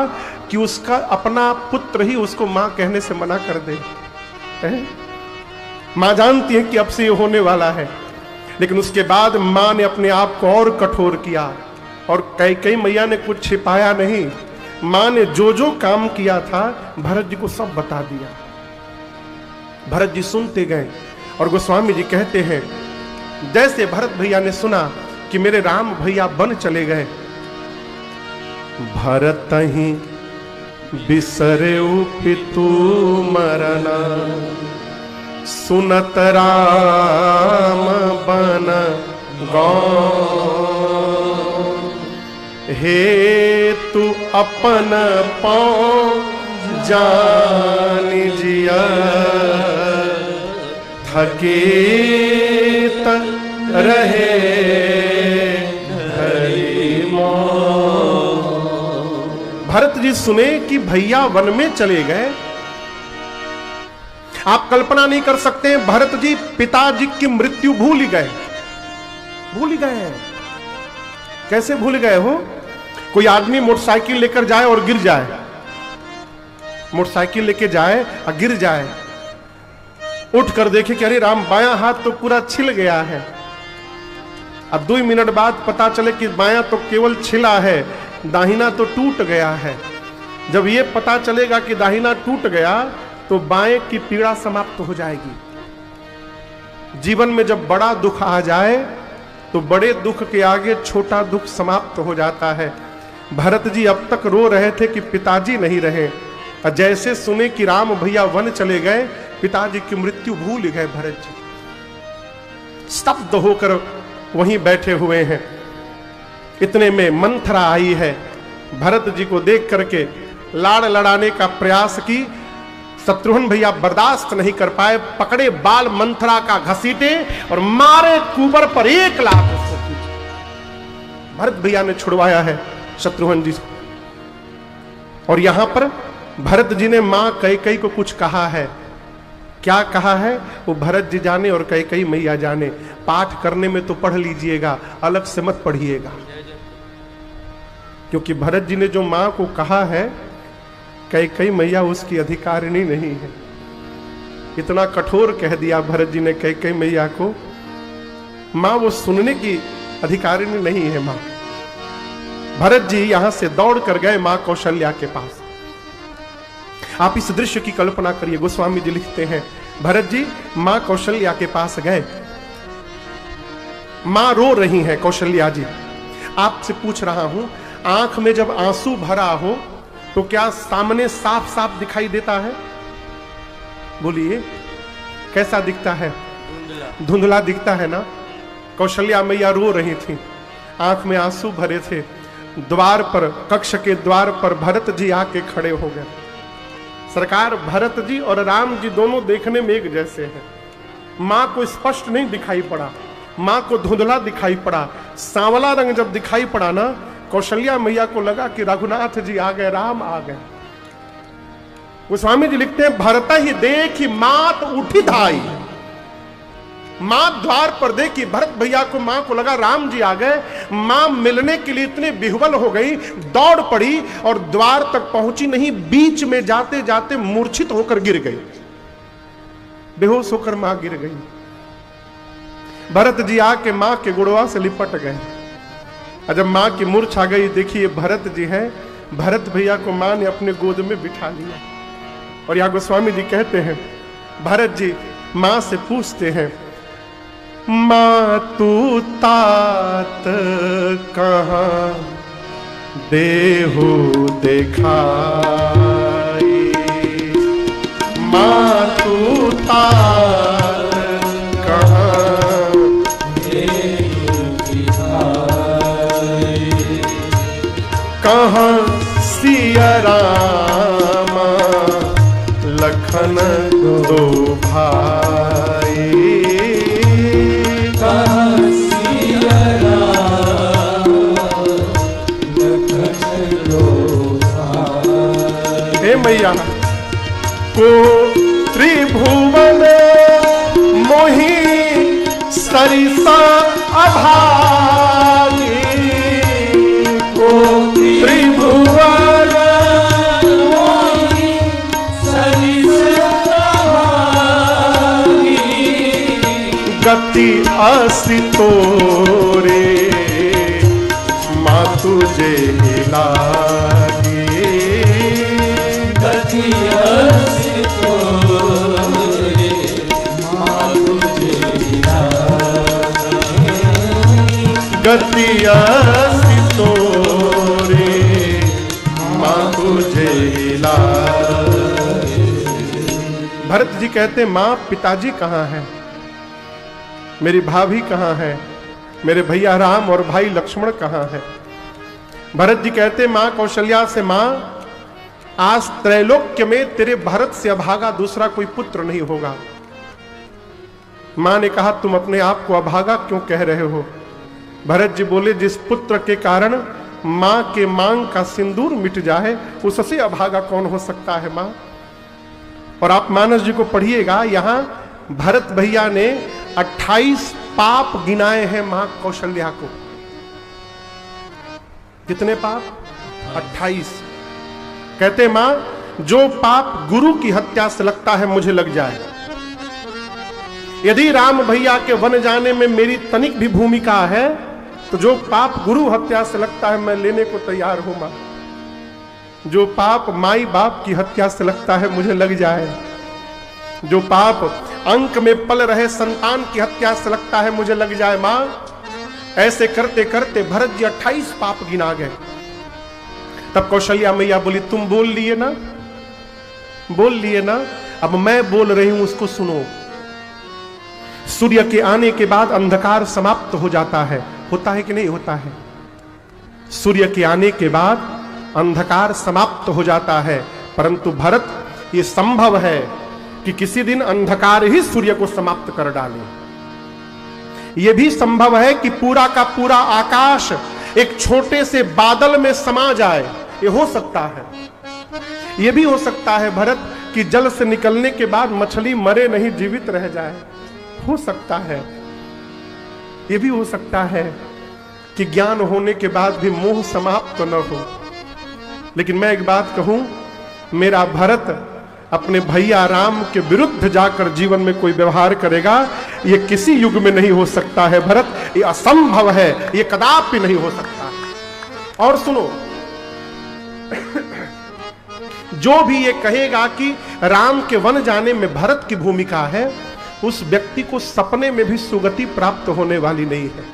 कि उसका अपना पुत्र ही उसको मां कहने से मना कर दे। मां जानती है कि अब से ये होने वाला है, लेकिन उसके बाद मां ने अपने आप को और कठोर किया और कैकेयी मैया ने कुछ छिपाया नहीं। मां ने जो जो काम किया था भरत जी को सब बता दिया। भरत जी सुनते गए और गोस्वामी जी कहते हैं, जैसे भरत भैया ने सुना कि मेरे राम भैया वन चले गए, भरत ही बिसरेउ पितु मरना, सुनत राम बन गौ, हे तू अपन पाँव जान जिया, थकेत रहे हरि मोह। भरत जी सुने कि भैया वन में चले गए। आप कल्पना नहीं कर सकते, भरत जी पिताजी की मृत्यु भूल ही गए। भूल ही गए। कैसे भूल गए हो? कोई आदमी मोटरसाइकिल लेकर जाए और गिर जाए, मोटरसाइकिल लेके जाए और गिर जाए, उठ कर देखे कि अरे राम बायां हाथ तो पूरा छिल गया है। अब 2 मिनट बाद पता चले कि बायां तो केवल छिला है, दाहिना तो टूट गया है। जब ये पता चलेगा कि दाहिना टूट गया तो बाएं की पीड़ा समाप्त हो जाएगी। जीवन में जब बड़ा दुख आ जाए तो बड़े दुख के आगे छोटा दुख समाप्त हो जाता है। भरत जी अब तक रो रहे थे कि पिताजी नहीं रहे, और जैसे सुने कि राम भैया वन चले गए, पिताजी की मृत्यु भूल गए। भरत जी स्तब्ध होकर वहीं बैठे हुए हैं। इतने में मंथरा आई है। भरत जी को देख करके लाड़ लड़ाने का प्रयास की, शत्रुघ्न भैया बर्दाश्त नहीं कर पाए, पकड़े बाल मंथरा का घसीटे और मारे कुबर पर 1 लाख। भरत भैया ने छुड़वाया है शत्रुघ्न जी से। और यहां पर भरत जी ने मां कैकेयी को कुछ कहा है। क्या कहा है वो भरत जी जाने और कैकेयी मैया जाने। पाठ करने में तो पढ़ लीजिएगा, अलग से मत पढ़िएगा, क्योंकि भरत जी ने जो मां को कहा है, कैकेयी मैया उसकी अधिकारिणी नहीं है। इतना कठोर कह दिया भरत जी ने कैकेयी मैया को, मां वो सुनने की अधिकारिणी नहीं है मां। भरत जी यहां से दौड़ कर गए मां कौशल्या के पास। आप इस दृश्य की कल्पना करिए। गोस्वामी जी लिखते हैं, भरत जी मां कौशल्या के पास गए, मां रो रही हैं कौशल्या जी। आपसे पूछ रहा हूं, आंख में जब आंसू भरा हो तो क्या सामने साफ साफ दिखाई देता है? बोलिए, कैसा दिखता है? धुंधला दिखता है ना। कौशल्या मैया रो रही थी, आंख में आंसू भरे थे। द्वार पर, कक्ष के द्वार पर भरत जी आके खड़े हो गए। सरकार, भरत जी और राम जी दोनों देखने में एक जैसे हैं। मां को स्पष्ट नहीं दिखाई पड़ा, मां को धुंधला दिखाई पड़ा। सांवला रंग जब दिखाई पड़ा ना, कौशल्या मैया को लगा कि रघुनाथ जी आ गए, राम आ गए। गोस्वामी जी लिखते हैं, भरत ही देखी मात उठी धाई। मां द्वार पर देखी, भरत भैया को, मां को लगा राम जी आ गए। मां मिलने के लिए इतनी विह्वल हो गई, दौड़ पड़ी और द्वार तक पहुंची नहीं, बीच में जाते जाते मूर्छित होकर गिर गई। बेहोश होकर मां गिर गई। भरत जी आके मां के गुड़वा से लिपट गए। जब मां की मूर्छ आ गई, देखिए भरत जी हैं। भरत भैया को मां ने अपने गोद में बिठा लिया। और यहां गोस्वामी जी कहते हैं, भरत जी मां से पूछते हैं, मां तू तात कहां देहु दिखाई, मां तू तात कहां देहु दिखाई, कहां सिया रामा लखन दो भाई, हे मैया को त्रिभुवन मोहि सरिसा अभागी को त्रिभुवन मोहि सरिसा अभागी गति असी तोरे माँ तुझे लागे गति असी तोरे माँ तुझे लागे गति असी तोरे माँ तुझे लागे। भरत जी कहते माँ पिताजी कहाँ हैं, मेरी भाभी कहाँ है, मेरे भैया राम और भाई लक्ष्मण कहाँ है। भरत जी कहते माँ कौशल्या से माँ आज त्रैलोक्य में तेरे भरत से अभागा दूसरा कोई पुत्र नहीं होगा। माँ ने कहा तुम अपने आप को अभागा क्यों कह रहे हो। भरत जी बोले जिस पुत्र के कारण माँ के मांग का सिंदूर मिट जाए उससे अभागा कौन हो सकता है माँ। और आप मानस जी को पढ़िएगा, यहाँ भरत भैया ने 28 पाप गिनाए हैं मां कौशल्या को। कितने पाप? 28। कहते मां जो पाप गुरु की हत्या से लगता है मुझे लग जाए। यदि राम भैया के वन जाने में मेरी तनिक भी भूमिका है तो जो पाप गुरु हत्या से लगता है मैं लेने को तैयार हूं मां। जो पाप माई बाप की हत्या से लगता है मुझे लग जाए। जो पाप अंक में पल रहे संतान की हत्या से लगता है मुझे लग जाए मां। ऐसे करते करते भरत जी 28 पाप गिना गए। तब कौशल्या मैया बोली तुम बोल लिए ना, बोल लिए ना, अब मैं बोल रही हूं उसको सुनो। सूर्य के आने के बाद अंधकार समाप्त हो जाता है, होता है कि नहीं होता है। सूर्य के आने के बाद अंधकार समाप्त हो जाता है, परंतु भरत ये संभव है कि किसी दिन अंधकार ही सूर्य को समाप्त कर डाले। यह भी संभव है कि पूरा का पूरा आकाश एक छोटे से बादल में समा जाए, यह हो सकता है। यह भी हो सकता है भरत कि जल से निकलने के बाद मछली मरे नहीं जीवित रह जाए, हो सकता है। यह भी हो सकता है कि ज्ञान होने के बाद भी मोह समाप्त न हो। लेकिन मैं एक बात कहूं, मेरा भरत अपने भैया राम के विरुद्ध जाकर जीवन में कोई व्यवहार करेगा, यह किसी युग में नहीं हो सकता है भरत, यह असंभव है, यह कदापि नहीं हो सकता। और सुनो, जो भी ये कहेगा कि राम के वन जाने में भरत की भूमिका है, उस व्यक्ति को सपने में भी सुगति प्राप्त होने वाली नहीं है।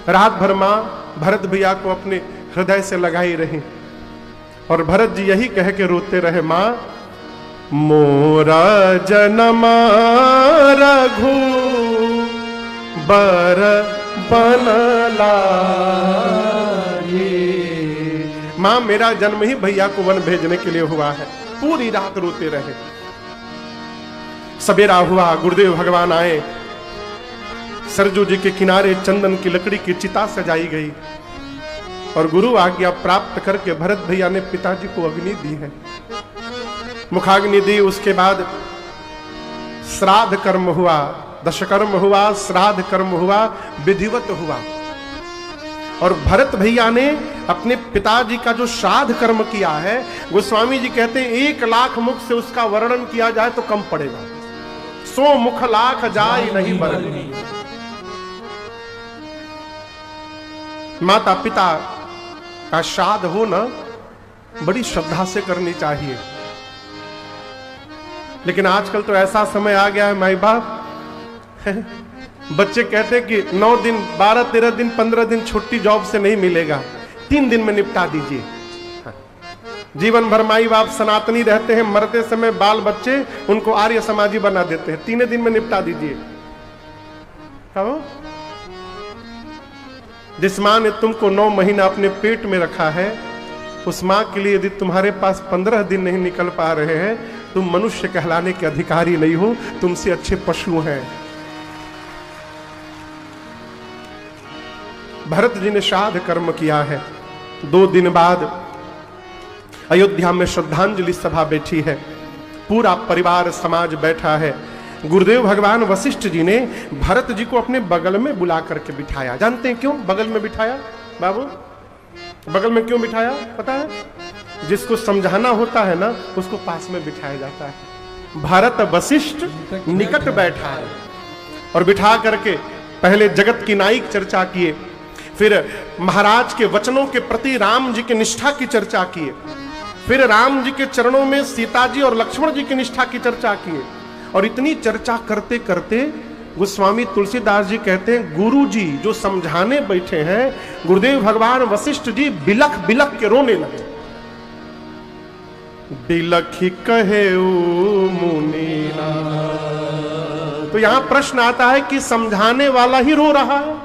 रात भर मां भरत भैया को अपने हृदय से लगाई रही और भरत जी यही कह के रोते रहे, मां मोरा जनमा रघु बर बनला। मां मेरा जन्म ही भैया को वन भेजने के लिए हुआ है। पूरी रात रोते रहे। सवेरा हुआ, गुरुदेव भगवान आए। सरजू जी के किनारे चंदन की लकड़ी की चिता सजाई गई और गुरु आज्ञा प्राप्त करके भरत भैया ने पिताजी को अग्नि दी है, मुखाग्नि दी। उसके बाद श्राद्ध कर्म हुआ, दशकर्म हुआ, श्राद्ध कर्म हुआ, विधिवत हुआ। और भरत भैया ने अपने पिताजी का जो श्राद्ध कर्म किया है, गोस्वामी जी कहते हैं 1 लाख मुख से उसका वर्णन किया जाए तो कम पड़ेगा। 100 मुख लाख जाए नहीं बरनी। माता पिता का श्राद्ध हो ना, बड़ी श्रद्धा से करनी चाहिए। लेकिन आजकल तो ऐसा समय आ गया है, माई बाप बच्चे कहते हैं कि 9 दिन 12 13 दिन 15 दिन छुट्टी जॉब से नहीं मिलेगा, 3 दिन में निपटा दीजिए। जीवन भर माई बाप सनातनी रहते हैं, मरते समय बाल बच्चे उनको आर्य समाजी बना देते हैं, 3 दिन में निपटा दीजिए। जिस मां ने तुमको 9 महीना अपने पेट में रखा है, उस मां के लिए यदि तुम्हारे पास 15 दिन नहीं निकल पा रहे हैं, तुम मनुष्य कहलाने के अधिकारी नहीं हो, तुमसे अच्छे पशु हैं। भरत जी ने श्राद्ध कर्म किया है। 2 दिन बाद अयोध्या में श्रद्धांजलि सभा बैठी है, पूरा परिवार समाज बैठा है। गुरुदेव भगवान वशिष्ठ जी ने भरत जी को अपने बगल में बुला करके बिठाया। जानते हैं क्यों बगल में बिठाया? बाबू, बगल में क्यों बिठाया पता है? जिसको समझाना होता है ना, उसको पास में बिठाया जाता है। भरत वशिष्ठ निकट बैठा है और बिठा करके पहले जगत की नायक चर्चा किए, फिर महाराज के वचनों के प्रति राम जी की निष्ठा की चर्चा किए, फिर राम जी के चरणों में सीता जी और लक्ष्मण जी की निष्ठा की चर्चा किए। और इतनी चर्चा करते करते गोस्वामी तुलसीदास जी कहते हैं, गुरु जी जो समझाने बैठे हैं, गुरुदेव भगवान वशिष्ठ जी बिलख बिलख के रोने लगे। बिलखी कहे मुनीना। तो यहां प्रश्न आता है कि समझाने वाला ही रो रहा है।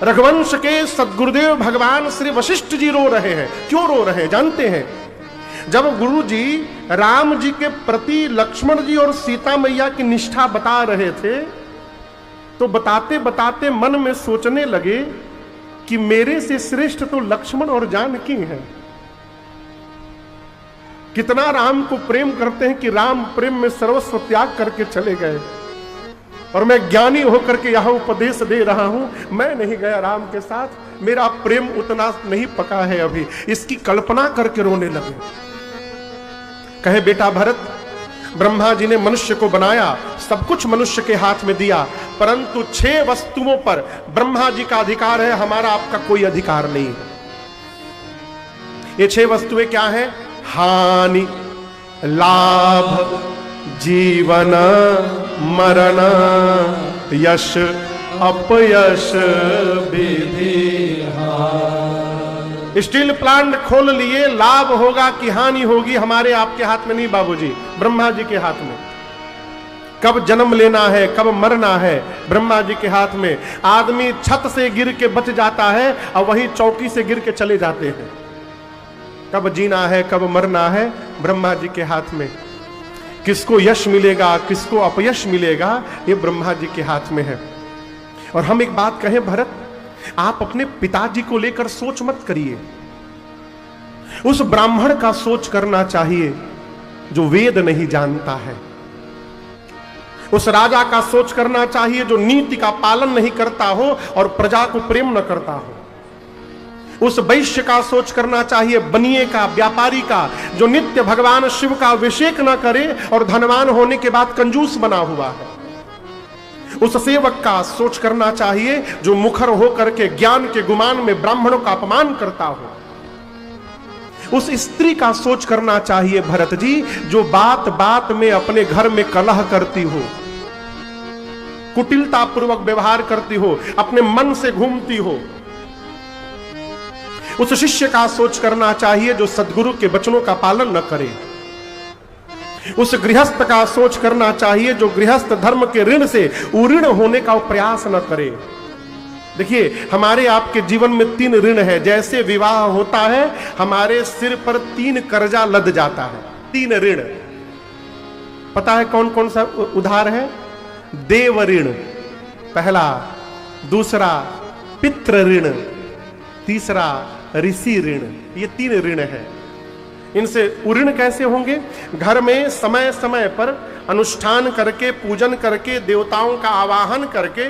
रघुवंश के सद्गुरुदेव भगवान श्री वशिष्ठ जी रो रहे हैं। क्यों रो रहे हैं जानते हैं? जब गुरु जी राम जी के प्रति लक्ष्मण जी और सीता मैया की निष्ठा बता रहे थे, तो बताते बताते मन में सोचने लगे कि मेरे से श्रेष्ठ तो लक्ष्मण और जानकी हैं। कितना राम को प्रेम करते हैं कि राम प्रेम में सर्वस्व त्याग करके चले गए, और मैं ज्ञानी होकर के यहां उपदेश दे रहा हूं। मैं नहीं गया राम के साथ, मेरा प्रेम उतना नहीं पका है अभी। इसकी कल्पना करके रोने लगे। कहे, बेटा भरत, ब्रह्मा जी ने मनुष्य को बनाया, सब कुछ मनुष्य के हाथ में दिया, परंतु 6 वस्तुओं पर ब्रह्मा जी का अधिकार है, हमारा आपका कोई अधिकार नहीं है। ये 6 वस्तुएं क्या हैं? हानि, लाभ, जीवन, मरण, यश, अपयश, विधि। स्टील प्लांट खोल लिए, लाभ होगा कि हानि होगी हमारे आपके हाथ में नहीं बाबूजी, ब्रह्मा जी के हाथ में। कब जन्म लेना है, कब मरना है, ब्रह्मा जी के हाथ में। आदमी छत से गिर के बच जाता है और वही चौकी से गिर के चले जाते हैं। कब जीना है, कब मरना है, ब्रह्मा जी के हाथ में। किसको यश मिलेगा, किसको अपयश मिलेगा, ये ब्रह्मा जी के हाथ में है। और हम एक बात कहें भरत, आप अपने पिताजी को लेकर सोच मत करिए। उस ब्राह्मण का सोच करना चाहिए जो वेद नहीं जानता है। उस राजा का सोच करना चाहिए जो नीति का पालन नहीं करता हो और प्रजा को प्रेम न करता हो। उस वैश्य का सोच करना चाहिए, बनिए का, व्यापारी का, जो नित्य भगवान शिव का अभिषेक न करे और धनवान होने के बाद कंजूस बना हुआ है। उस सेवक का सोच करना चाहिए जो मुखर होकर के ज्ञान के गुमान में ब्राह्मणों का अपमान करता हो। उस स्त्री का सोच करना चाहिए भरत जी, जो बात बात में अपने घर में कलह करती हो, कुटिलता पूर्वक व्यवहार करती हो, अपने मन से घूमती हो। उस शिष्य का सोच करना चाहिए जो सद्गुरु के वचनों का पालन न करे। उस गृहस्थ का सोच करना चाहिए जो गृहस्थ धर्म के ऋण से उऋण होने का प्रयास न करे। देखिए, हमारे आपके जीवन में 3 ऋण है। जैसे विवाह होता है, हमारे सिर पर 3 कर्जा लद जाता है। 3 ऋण। पता है कौन कौन सा उधार है? देव ऋण पहला, दूसरा पितृ ऋण, तीसरा ऋषि ऋण। ये 3 ऋण है। इनसे उऋण कैसे होंगे? घर में समय समय पर अनुष्ठान करके, पूजन करके, देवताओं का आवाहन करके,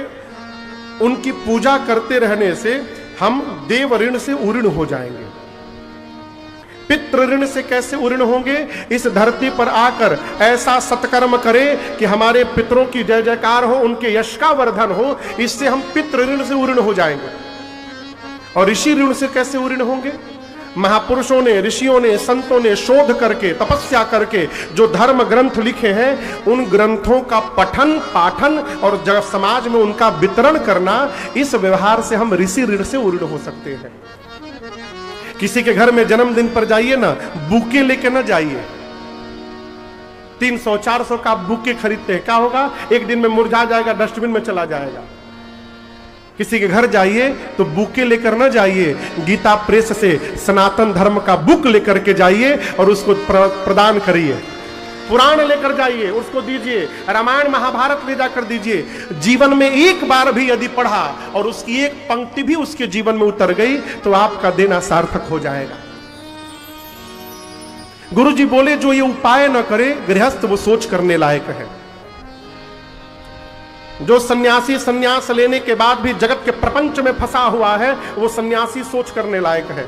उनकी पूजा करते रहने से हम देव ऋण से उऋण हो जाएंगे। पितृ ऋण से कैसे उऋण होंगे? इस धरती पर आकर ऐसा सत्कर्म करें कि हमारे पितरों की जय जयकार हो, उनके यश का वर्धन हो, इससे हम पितृ ऋण से उऋण हो जाएंगे। और ऋषि ऋण से कैसे उऋण होंगे? महापुरुषों ने, ऋषियों ने, संतों ने शोध करके, तपस्या करके जो धर्म ग्रंथ लिखे हैं, उन ग्रंथों का पठन पाठन और जब समाज में उनका वितरण करना, इस व्यवहार से हम ऋषि ऋण से उऋण हो सकते हैं। किसी के घर में जन्मदिन पर जाइए ना, बुके लेके ना जाइए। 300-400 का बुके खरीदते हैं, क्या होगा? एक दिन में मुरझा जाएगा, डस्टबिन में चला जाएगा। किसी के घर जाइए तो बुके लेकर ना जाइए, गीता प्रेस से सनातन धर्म का बुक लेकर के जाइए और उसको प्रदान करिए। पुराण लेकर जाइए, उसको दीजिए। रामायण महाभारत ले जाकर दीजिए। जीवन में एक बार भी यदि पढ़ा और उसकी एक पंक्ति भी उसके जीवन में उतर गई तो आपका देना सार्थक हो जाएगा। गुरुजी बोले जो ये उपाय न करे गृहस्थ वो सोच करने लायक है। जो सन्यासी संन्यास लेने के बाद भी जगत के प्रपंच में फंसा हुआ है वो सन्यासी सोच करने लायक है।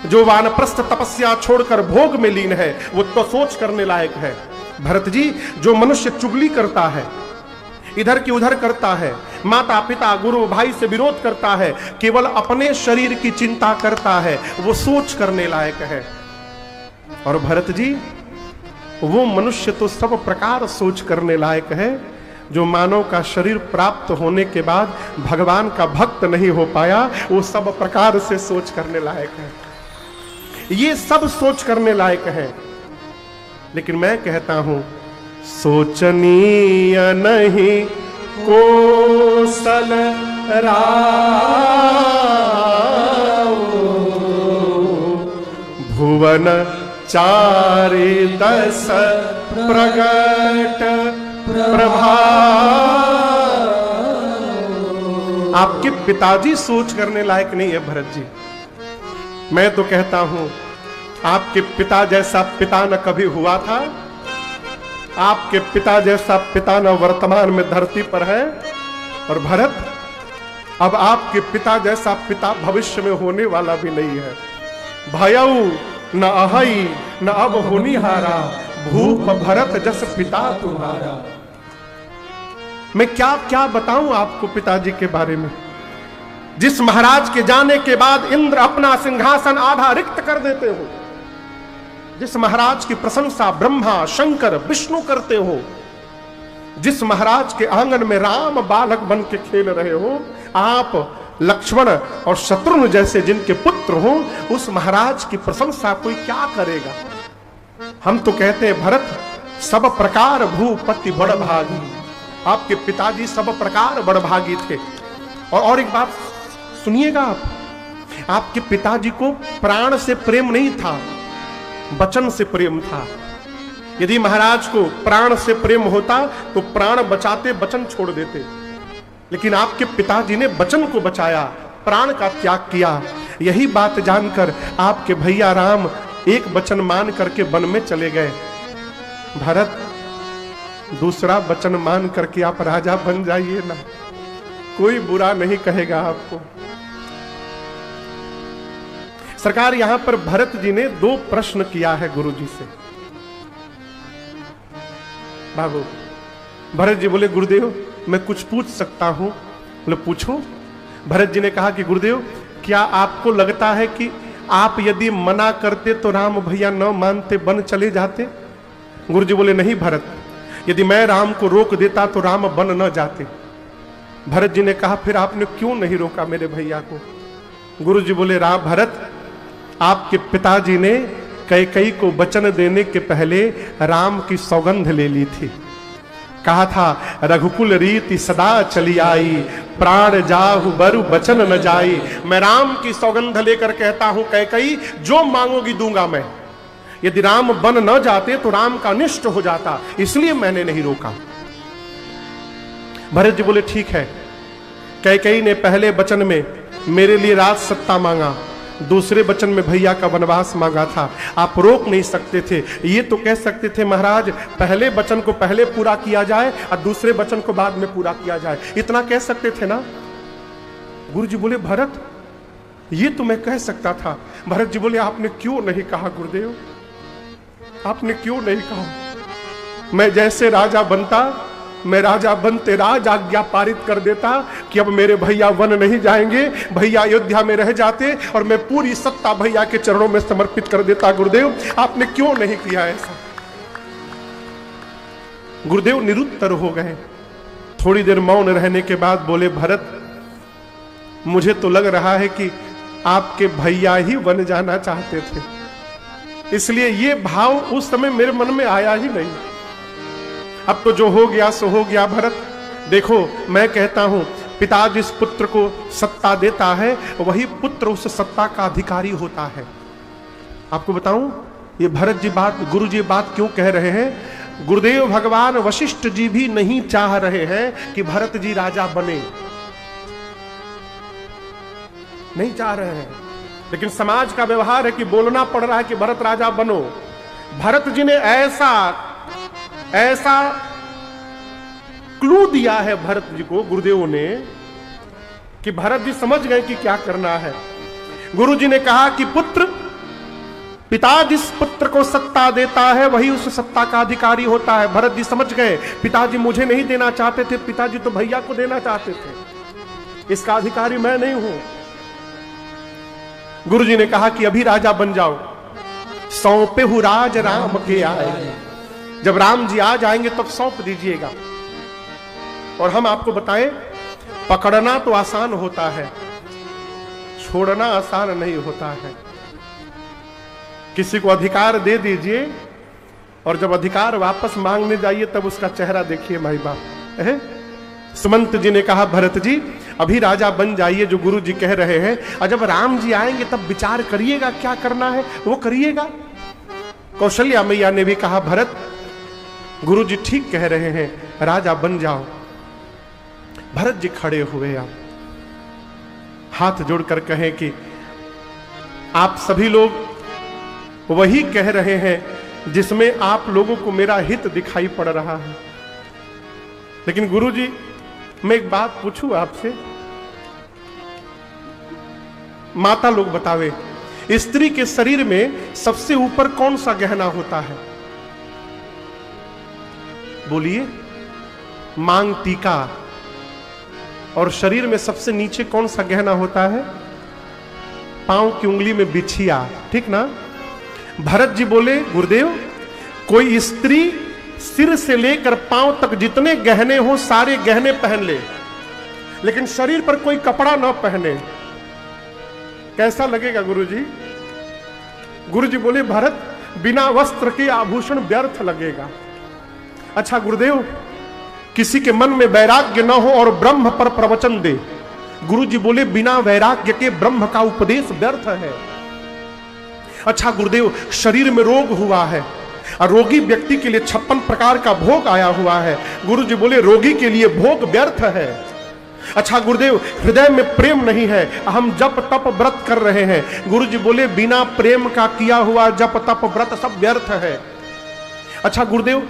जो वानप्रस्थ तपस्या छोड़कर भोग में लीन है वो तो सोच करने लायक है। भरत जी, जो मनुष्य चुगली करता है, इधर की उधर करता है, माता पिता गुरु भाई से विरोध करता है, केवल अपने शरीर की चिंता करता है, वो सोच करने लायक है। और भरत जी, वो मनुष्य तो सब प्रकार सोच करने लायक है जो मानव का शरीर प्राप्त होने के बाद भगवान का भक्त नहीं हो पाया, वो सब प्रकार से सोच करने लायक है। ये सब सोच करने लायक है। लेकिन मैं कहता हूं सोचनीय नहीं कोसल राव, भुवन चारि दस प्रगट प्रभाव। आपके पिताजी सोच करने लायक नहीं है भरत जी। मैं तो कहता हूं आपके पिता जैसा पिता न कभी हुआ था, आपके पिता जैसा पिता न वर्तमान में धरती पर है, और भरत अब आपके पिता जैसा पिता भविष्य में होने वाला भी नहीं है। भयऊ न अहई न अब होनिहारा, भूप भरत जस पिता तुम्हारा। मैं क्या क्या बताऊं आपको पिताजी के बारे में। जिस महाराज के जाने के बाद इंद्र अपना सिंहासन आधा रिक्त कर देते हो, जिस महाराज की प्रशंसा ब्रह्मा शंकर विष्णु करते हो, जिस महाराज के आंगन में राम बालक बन के खेल रहे हो, आप लक्ष्मण और शत्रुघ्न जैसे जिनके पुत्र हो, उस महाराज की प्रशंसा कोई क्या करेगा। हम तो कहते हैं भरत सब प्रकार भूपति बड़ भागी। आपके पिताजी सब प्रकार बड़ भागी थे। और एक बात सुनिएगा, आपके पिताजी को प्राण से प्रेम नहीं था, वचन से प्रेम था। यदि महाराज को प्राण से प्रेम होता तो प्राण बचाते, वचन छोड़ देते। लेकिन आपके पिताजी ने वचन को बचाया, प्राण का त्याग किया। यही बात जानकर आपके भैया राम एक वचन मान करके वन में चले गए। भरत, दूसरा वचन मान करके आप राजा बन जाइए ना, कोई बुरा नहीं कहेगा आपको। सरकार, यहां पर भरत जी ने 2 प्रश्न किया है गुरु जी से। बाबू, भरत जी बोले गुरुदेव मैं कुछ पूछ सकता हूं? बोले पूछो। भरत जी ने कहा कि गुरुदेव क्या आपको लगता है कि आप यदि मना करते तो राम भैया न मानते, वन चले जाते? गुरु जी बोले नहीं भरत, यदि मैं राम को रोक देता तो राम वन न जाते। भरत जी ने कहा फिर आपने क्यों नहीं रोका मेरे भैया को? गुरु जी बोले भरत, आपके पिताजी ने कैकेयी को वचन देने के पहले राम की सौगंध ले ली थी। कहा था रघुकुल रीति सदा चली आई, प्राण जाहु बरु वचन न जाई। मैं राम की सौगंध लेकर कहता हूं कैकेयी जो मांगोगी दूंगा मैं। यदि राम वन न जाते तो राम का अनिष्ट हो जाता, इसलिए मैंने नहीं रोका। भरत जी बोले ठीक है। कैकेयी ने पहले वचन में मेरे लिए राज सत्ता मांगा, दूसरे वचन में भैया का वनवास मांगा था। आप रोक नहीं सकते थे। ये तो कह सकते थे महाराज पहले वचन को पहले पूरा किया जाए और दूसरे वचन को बाद में पूरा किया जाए, इतना कह सकते थे ना। गुरु जी बोले भरत ये तो मैं कह सकता था। भरत जी बोले आपने क्यों नहीं कहा गुरुदेव, आपने क्यों नहीं कहा? मैं जैसे राजा बनता, मैं राजा बनते राज आज्ञा पारित कर देता कि अब मेरे भैया वन नहीं जाएंगे, भैया अयोध्या में रह जाते और मैं पूरी सत्ता भैया के चरणों में समर्पित कर देता। गुरुदेव आपने क्यों नहीं किया ऐसा? गुरुदेव निरुत्तर हो गए। थोड़ी देर मौन रहने के बाद बोले भरत मुझे तो लग रहा है कि आपके भैया ही वन जाना चाहते थे, इसलिए ये भाव उस समय मेरे मन में आया ही नहीं। अब तो जो हो गया सो हो गया। भरत देखो मैं कहता हूं पिता जिस पुत्र को सत्ता देता है वही पुत्र उस सत्ता का अधिकारी होता है। आपको बताऊं ये भरत जी बात, गुरु जी बात क्यों कह रहे हैं? गुरुदेव भगवान वशिष्ठ जी भी नहीं चाह रहे हैं कि भरत जी राजा बने, नहीं चाह रहे हैं। लेकिन समाज का व्यवहार है कि बोलना पड़ रहा है कि भरत राजा बनो। भरत जी ने ऐसा ऐसा क्लू दिया है भरत जी को गुरुदेव ने कि भरत जी समझ गए कि क्या करना है। गुरु जी ने कहा कि पुत्र, पिता जिस पुत्र को सत्ता देता है वही उस सत्ता का अधिकारी होता है। भरत जी समझ गए, पिताजी मुझे नहीं देना चाहते थे, पिताजी तो भैया को देना चाहते थे, इसका अधिकारी मैं नहीं हूं। गुरु जी ने कहा कि अभी राजा बन जाओ, सौंपे हूं राज राम के आए। जब राम जी आ जाएंगे तब सौंप दीजिएगा। और हम आपको बताएं, पकड़ना तो आसान होता है, छोड़ना आसान नहीं होता है। किसी को अधिकार दे दीजिए और जब अधिकार वापस मांगने जाइए तब उसका चेहरा देखिए भाई बाप। सुमंत जी ने कहा भरत जी अभी राजा बन जाइए जो गुरु जी कह रहे हैं, और जब राम जी आएंगे तब विचार करिएगा क्या करना है वो करिएगा। कौशल्या मैया ने भी कहा भरत गुरु जी ठीक कह रहे हैं, राजा बन जाओ। भरत जी खड़े हुए, आप हाथ जोड़कर कहें कि आप सभी लोग वही कह रहे हैं जिसमें आप लोगों को मेरा हित दिखाई पड़ रहा है। लेकिन गुरुजी मैं एक बात पूछूं आपसे, माता लोग बतावे स्त्री के शरीर में सबसे ऊपर कौन सा गहना होता है? बोलिए। मांग टीका। और शरीर में सबसे नीचे कौन सा गहना होता है? पांव की उंगली में बिछिया, ठीक ना? भरत जी बोले गुरुदेव कोई स्त्री सिर से लेकर पांव तक जितने गहने हो सारे गहने पहन ले, लेकिन शरीर पर कोई कपड़ा ना पहने, कैसा लगेगा गुरुजी? गुरुजी बोले भरत बिना वस्त्र के आभूषण व्यर्थ लगेगा। अच्छा गुरुदेव किसी के मन में वैराग्य न हो और ब्रह्म पर प्रवचन दे, गुरुजी बोले बिना वैराग्य के ब्रह्म का उपदेश व्यर्थ है। अच्छा गुरुदेव शरीर में रोग हुआ है और रोगी व्यक्ति के लिए 56 प्रकार का भोग आया हुआ है, गुरुजी बोले रोगी के लिए भोग व्यर्थ है। अच्छा गुरुदेव हृदय में प्रेम नहीं है, हम जप तप व्रत कर रहे हैं, गुरुजी बोले बिना प्रेम का किया हुआ जप तप व्रत सब व्यर्थ है। अच्छा गुरुदेव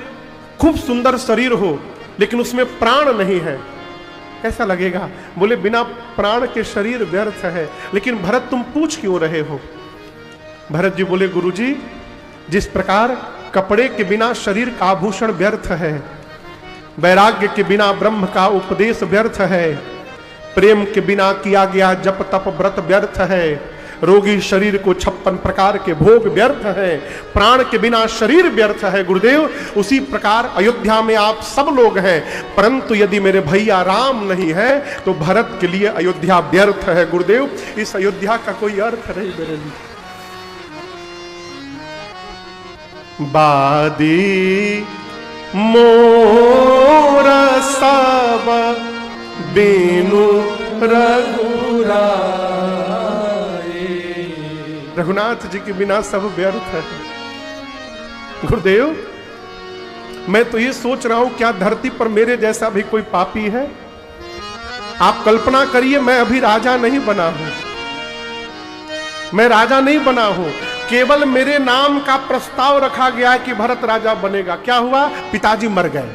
खूब सुंदर शरीर हो लेकिन उसमें प्राण नहीं है, कैसा लगेगा? बोले बिना प्राण के शरीर व्यर्थ है। लेकिन भरत तुम पूछ क्यों रहे हो? भरत जी बोले गुरुजी जिस प्रकार कपड़े के बिना शरीर का आभूषण व्यर्थ है, वैराग्य के बिना ब्रह्म का उपदेश व्यर्थ है, प्रेम के बिना किया गया जप तप व्रत व्यर्थ है, रोगी शरीर को 56 प्रकार के भोग व्यर्थ है, प्राण के बिना शरीर व्यर्थ है गुरुदेव, उसी प्रकार अयोध्या में आप सब लोग हैं, परंतु यदि मेरे भैया राम नहीं है तो भरत के लिए अयोध्या व्यर्थ है गुरुदेव। इस अयोध्या का कोई अर्थ नहीं मेरे लिए। बादी मोर सब बीनु रघुरा, रघुनाथ जी के बिना सब व्यर्थ है। गुरुदेव मैं तो ये सोच रहा हूं क्या धरती पर मेरे जैसा भी कोई पापी है? आप कल्पना करिए मैं अभी राजा नहीं बना हूं, मैं राजा नहीं बना हूं, केवल मेरे नाम का प्रस्ताव रखा गया है कि भरत राजा बनेगा। क्या हुआ? पिताजी मर गए।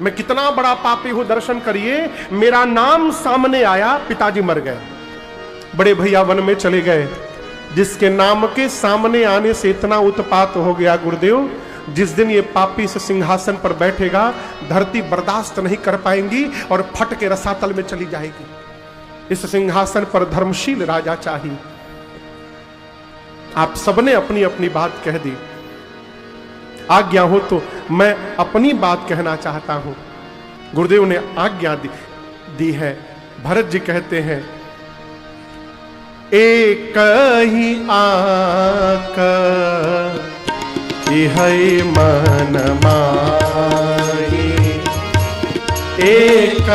मैं कितना बड़ा पापी हूं दर्शन करिए, मेरा नाम सामने आया, पिताजी मर गए, बड़े भैया वन में चले गए। जिसके नाम के सामने आने से इतना उत्पात हो गया गुरुदेव, जिस दिन ये पापी इस सिंहासन पर बैठेगा धरती बर्दाश्त नहीं कर पाएंगी और फट के रसातल में चली जाएगी। इस सिंहासन पर धर्मशील राजा चाहिए। आप सबने अपनी अपनी बात कह दी, आज्ञा हो तो मैं अपनी बात कहना चाहता हूं। गुरुदेव ने आज्ञा दी है। भरत जी कहते हैं एक ही आंख इहै मन माही, एक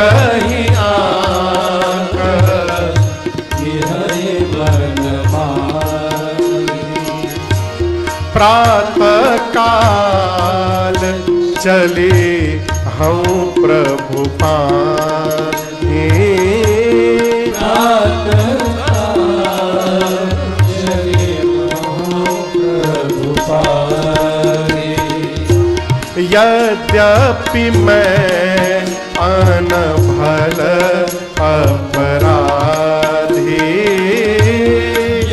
ही आंख इहै मन माही, प्रातः काल चले हम प्रभु पाए, प्रातः काल चले हम प्रभु पाए। यद्यपि मैं अनभल अपराधी,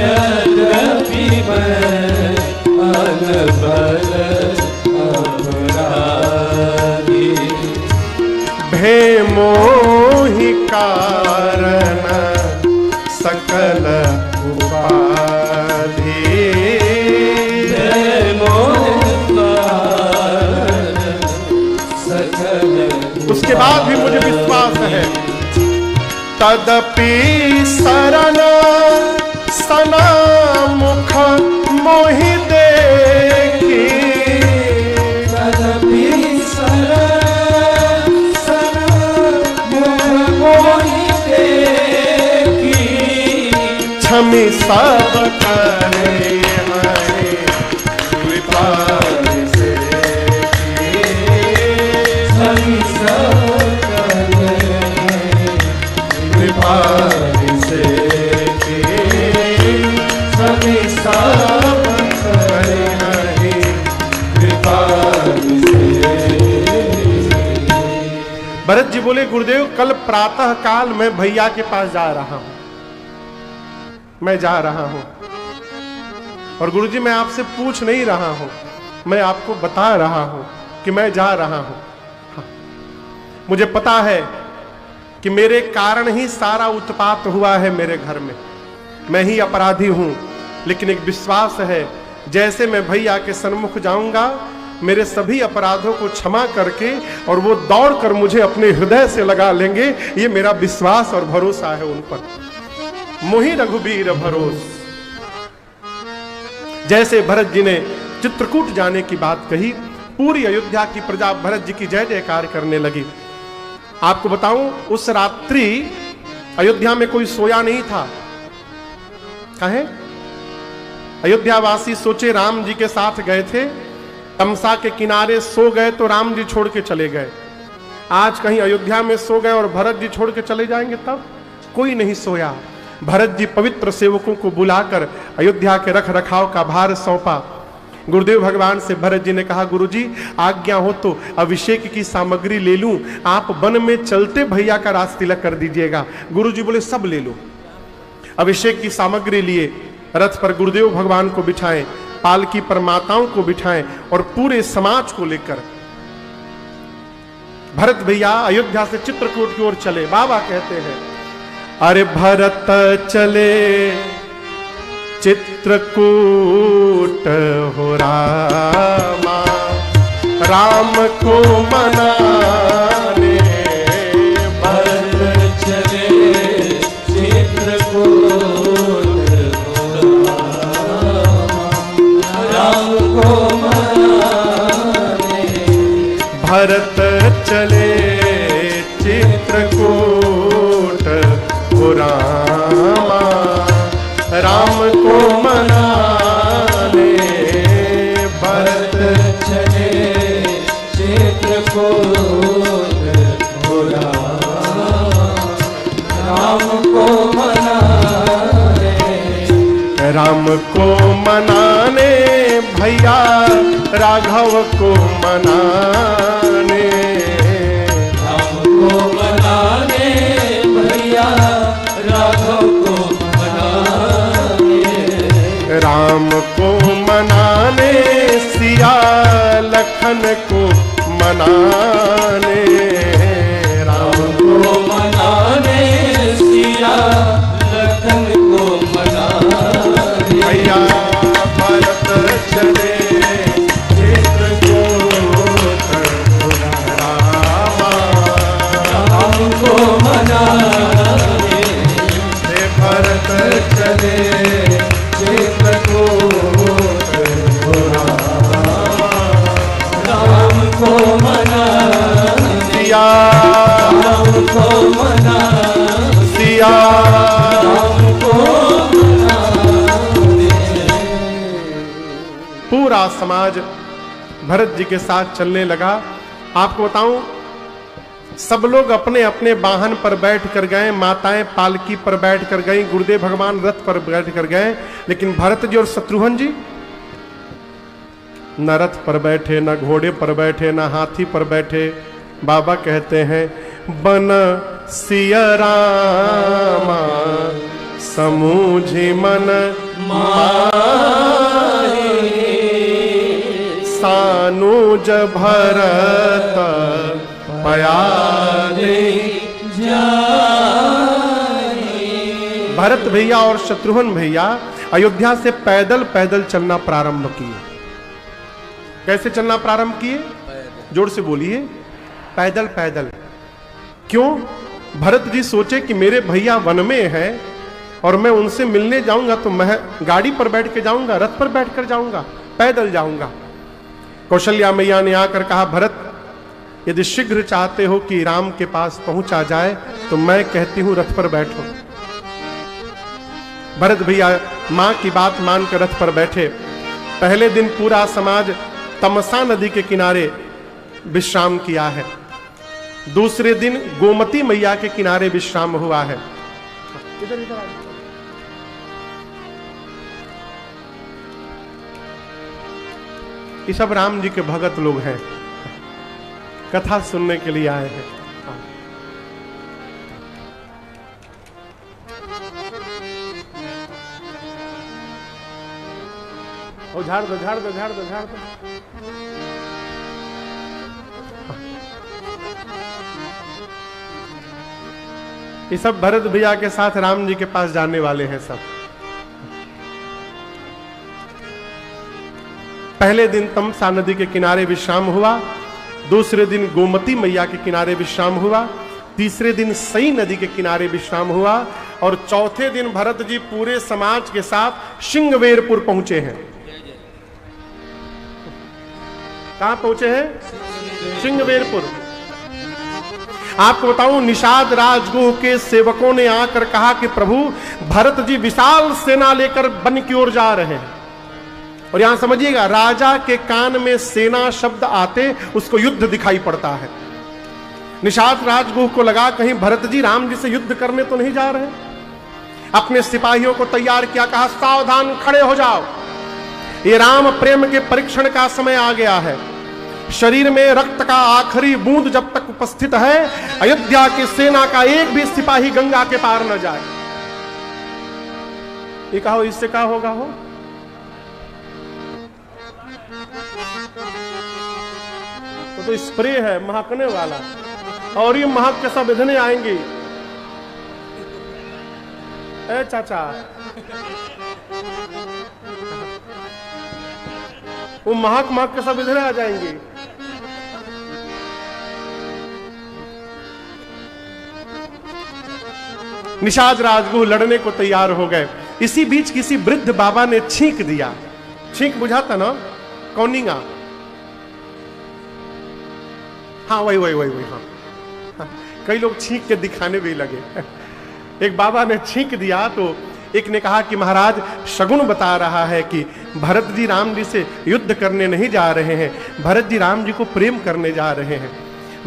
यद्यपि मैं अनभल अपराधी, भेमोहि कारण सकल उपाधि, उसके बाद भी मुझे विश्वास है। तदपि शरण सना मुख मोहि देखी, तदपि शरण सना मुख मोहि देखी, क्षमि सब करे हरि कृपा से की, क्षमि सब करे कृपा से की, क्षमि सब करे हरि कृपा से। भरत जी बोले गुरुदेव कल प्रातः काल मैं भैया के पास जा रहा हूं, मैं जा रहा हूं। और गुरुजी मैं आपसे पूछ नहीं रहा हूं, मैं आपको बता रहा हूं कि मैं जा रहा हूं। हाँ। मुझे पता है कि मेरे कारण ही सारा उत्पात हुआ है मेरे घर में, मैं ही अपराधी हूं। लेकिन एक विश्वास है, जैसे मैं भैया के सन्मुख जाऊंगा मेरे सभी अपराधों को क्षमा करके और वो दौड़कर मुझे अपने हृदय से लगा लेंगे। ये मेरा विश्वास और भरोसा है उन पर। मोहि रघुबीर भरोस। जैसे भरत जी ने चित्रकूट जाने की बात कही, पूरी अयोध्या की प्रजा भरत जी की जय जयकार करने लगी। आपको बताऊं उस रात्रि अयोध्या में कोई सोया नहीं था। कहे अयोध्यावासी सोचे राम जी के साथ गए थे, तमसा के किनारे सो गए तो राम जी छोड़ के चले गए। आज कहीं अयोध्या में सो गए और भरत जी छोड़ के चले जाएंगे, तब कोई नहीं सोया। भरत जी पवित्र सेवकों को बुलाकर अयोध्या के रख रखाव का भार सौंपा। गुरुदेव भगवान से भरत जी ने कहा, गुरुजी आज्ञा हो तो अभिषेक की सामग्री ले लूं, आप वन में चलते भैया का रास तिलक कर दीजिएगा। गुरुजी बोले सब ले लो। अभिषेक की सामग्री लिए, रथ पर गुरुदेव भगवान को बिठाएं, पालकी पर माताओं को बिठाएं और पूरे समाज को लेकर भरत भैया अयोध्या से चित्रकूट की ओर चले। बाबा कहते हैं, अरे भरत चले चित्रकूट हो रामा, राम को मनाने। भरत चले चित्रकूट हो राम को मनाने। भरत चले चित्रकूट हो रामा, राम को मनाने। भरत चले चित्रकूट हो राम को मनाने। राम को मनाने भैया राघव को मनाने। राम को मनाने भैया राघव को मनाने। राम को मनाने सिया लखन को मनाने। राम को मनाने सिया लखन को मनाने। भैया भरत चले चित्रकूट हो रामा, राम को मनाने। भरत चले चित्रकूट हो रामा, राम को मनाने। सिया राम को मनाने। सिया राम को मनाने। पूरा समाज भरत जी के साथ चलने लगा। आपको बताऊं, सब लोग अपने अपने वाहन पर बैठ कर गए, माताएं पालकी पर बैठ कर गई, गुरुदेव भगवान रथ पर बैठ कर गए, लेकिन भरत जी और शत्रुघ्न जी न रथ पर बैठे, न घोड़े पर बैठे, न हाथी पर बैठे। बाबा कहते हैं बन सिया रामा समूझी मन माहे सानुज भरत प्यारे जाए। भरत भैया और शत्रुघ्न भैया अयोध्या से पैदल पैदल चलना प्रारंभ किए। कैसे चलना प्रारंभ किए? जोर से बोलिए, पैदल पैदल। क्यों? भरत जी सोचे कि मेरे भैया वन में हैं और मैं उनसे मिलने जाऊंगा तो मैं गाड़ी पर बैठ के जाऊंगा, रथ पर बैठ कर जाऊंगा, पैदल जाऊंगा। कौशल्या मैया ने आकर कहा, भरत यदि शीघ्र चाहते हो कि राम के पास पहुंचा जाए तो मैं कहती हूं रथ पर बैठो। भरत भैया मां की बात मानकर रथ पर बैठे। पहले दिन पूरा समाज तमसा नदी के किनारे विश्राम किया है। दूसरे दिन गोमती मैया के किनारे विश्राम हुआ है। इधर इधर ये सब राम जी के भगत लोग हैं, कथा सुनने के लिए आए हैं। ओ झाड़ दो झाड़ दो झाड़ दो झाड़ दो। ये सब भरत भैया के साथ राम जी के पास जाने वाले हैं सब। पहले दिन तमसा नदी के किनारे विश्राम हुआ, दूसरे दिन गोमती मैया के किनारे विश्राम हुआ, तीसरे दिन सई नदी के किनारे विश्राम हुआ और चौथे दिन भरत जी पूरे समाज के साथ सिंहवेरपुर पहुंचे हैं। कहां पहुंचे हैं? सिंहवेरपुर। आपको बताऊं, निषाद राजगुह के सेवकों ने आकर कहा कि प्रभु भरत जी विशाल सेना लेकर वन की ओर जा रहे हैं। और यहां समझिएगा, राजा के कान में सेना शब्द आते उसको युद्ध दिखाई पड़ता है। निषाद राजगुह को लगा कहीं भरत जी राम जी से युद्ध करने तो नहीं जा रहे। अपने सिपाहियों को तैयार किया, कहा सावधान खड़े हो जाओ, ये राम प्रेम के परीक्षण का समय आ गया है। शरीर में रक्त का आखिरी बूंद जब तक उपस्थित है, अयोध्या की सेना का एक भी सिपाही गंगा के पार न जाए। ये कहो, इससे क्या होगा? हो तो स्प्रे है महकने वाला, और ये महक के सब इधने आएंगे। ए चाचा, वो महक महक के सब इधर आ जाएंगे। निषाद राजगुह लड़ने को तैयार हो गए। इसी बीच किसी वृद्ध बाबा ने छींक दिया। छींक बुझाता ना, कौनिंगा। हाँ वही वही वही वही हाँ। कई लोग छींक के दिखाने भी लगे। एक बाबा ने छींक दिया तो एक ने कहा कि महाराज शगुन बता रहा है कि भरत जी राम जी से युद्ध करने नहीं जा रहे हैं, भरत जी राम जी को प्रेम करने जा रहे हैं।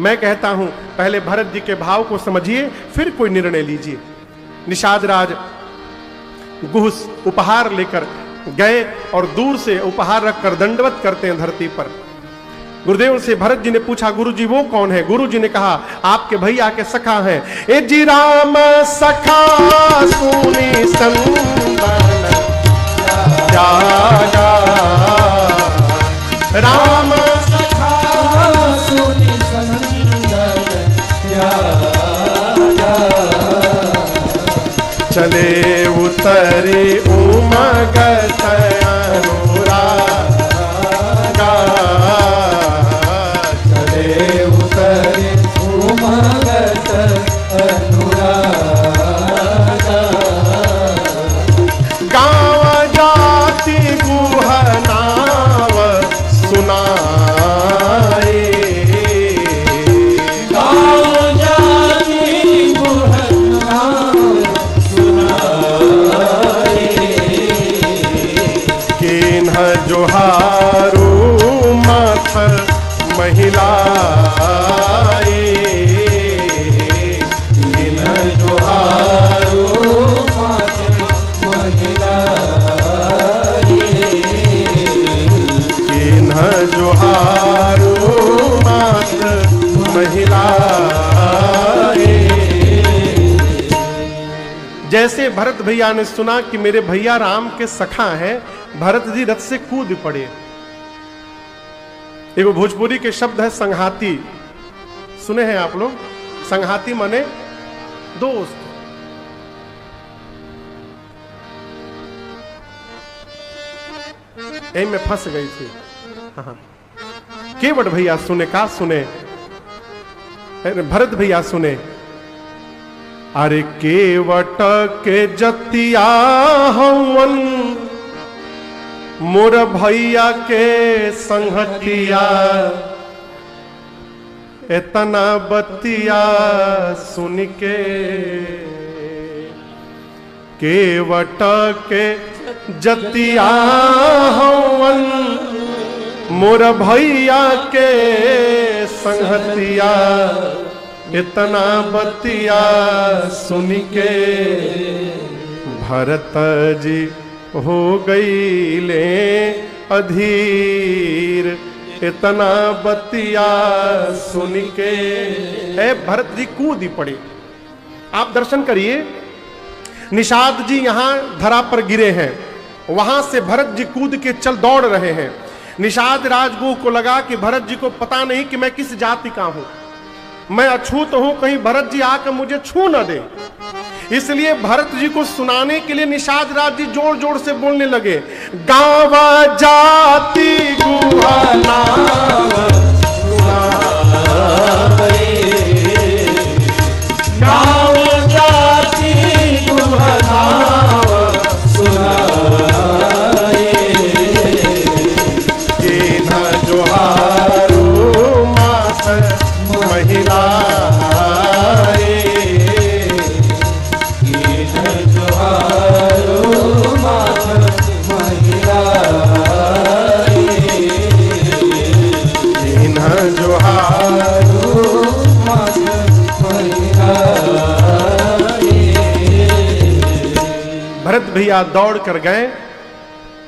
मैं कहता हूं पहले भरत जी के भाव को समझिए, फिर कोई निर्णय लीजिए। निषाद राज गुह उपहार लेकर गए और दूर से उपहार रखकर दंडवत करते हैं धरती पर। गुरुदेव से भरत जी ने पूछा, गुरु जी वो कौन है? गुरु जी ने कहा, आपके भैया के सखा हैं। ए जी राम सखा सुनी संबल जागा, राम सखा सुनी संबल जागा, चले उतरे उमगत अनुरागा, चले उतरे उमगत अनुरागा, गाँव जाति गुह नाव सुनाए, गाँव जाति गुह नाव सुनाए, किन्ह जोहारू मथ महिलाए, किन्ह जोहारू मथ महिलाए, किन्ह जैसे भरत भैया ने सुना कि मेरे भैया राम के सखा हैं, भरत जी रथ से कूद पड़े। एक भोजपुरी के शब्द है संघाती, सुने हैं आप लोग? संघाती माने दोस्त। यही में फंस गई थी। हाँ, केवट भैया सुने, का सुने, भरत भैया सुने। अरे केवट के जतिया हवन मोर भैया के संगतिया, इतना बतिया सुन के केवट के जतिया हवन मोर भैया के संगतिया, इतना बतिया सुन के भरत जी हो गई ले अधीर, इतना बतिया सुन के। ए भरत जी कूद पड़े। आप दर्शन करिए, निषाद जी यहां धरा पर गिरे हैं, वहां से भरत जी कूद के चल दौड़ रहे हैं। निषाद राजगुह को लगा कि भरत जी को पता नहीं कि मैं किस जाति का हूं, मैं अछूत हूं, कहीं भरत जी आकर मुझे छू न दे। इसलिए भरत जी को सुनाने के लिए निषाद राज जी जोर जोर से बोलने लगे, गावा जाति गुहा नाम गाँव जाति गुहा नाम सुनाए, के न जोहारो मात महिला भरत भैया दौड़ कर गए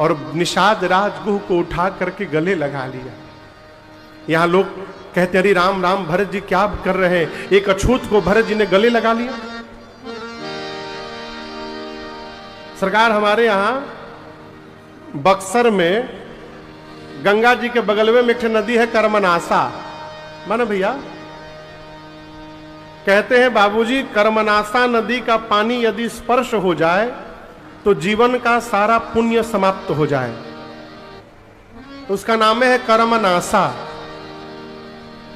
और निषाद राजगुह को उठा करके गले लगा लिया। यहां लोग कहते अरे राम राम, भरत जी क्या कर रहे हैं? एक अछूत को भरत जी ने गले लगा लिया। सरकार हमारे यहां बक्सर में गंगा जी के बगल में एक नदी है कर्मनासा, माना भैया, कहते हैं बाबूजी कर्मनासा नदी का पानी यदि स्पर्श हो जाए तो जीवन का सारा पुण्य समाप्त हो जाए। उसका नाम है कर्मनासा।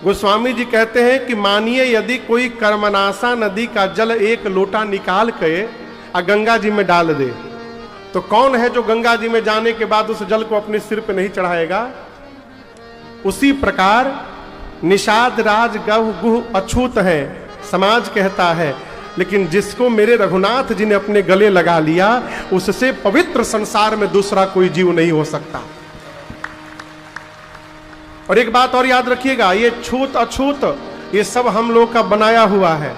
गोस्वामी जी कहते हैं कि मानिए यदि कोई कर्मनासा नदी का जल एक लोटा निकाल के और गंगा जी में डाल दे, तो कौन है जो गंगा जी में जाने के बाद उस जल को अपने सिर पे नहीं चढ़ाएगा? उसी प्रकार निषाद राज गुह अछूत है, समाज कहता है, लेकिन जिसको मेरे रघुनाथ जी ने अपने गले लगा लिया, उससे पवित्र संसार में दूसरा कोई जीव नहीं हो सकता। और एक बात और याद रखिएगा, ये छूत अछूत ये सब हम लोग का बनाया हुआ है।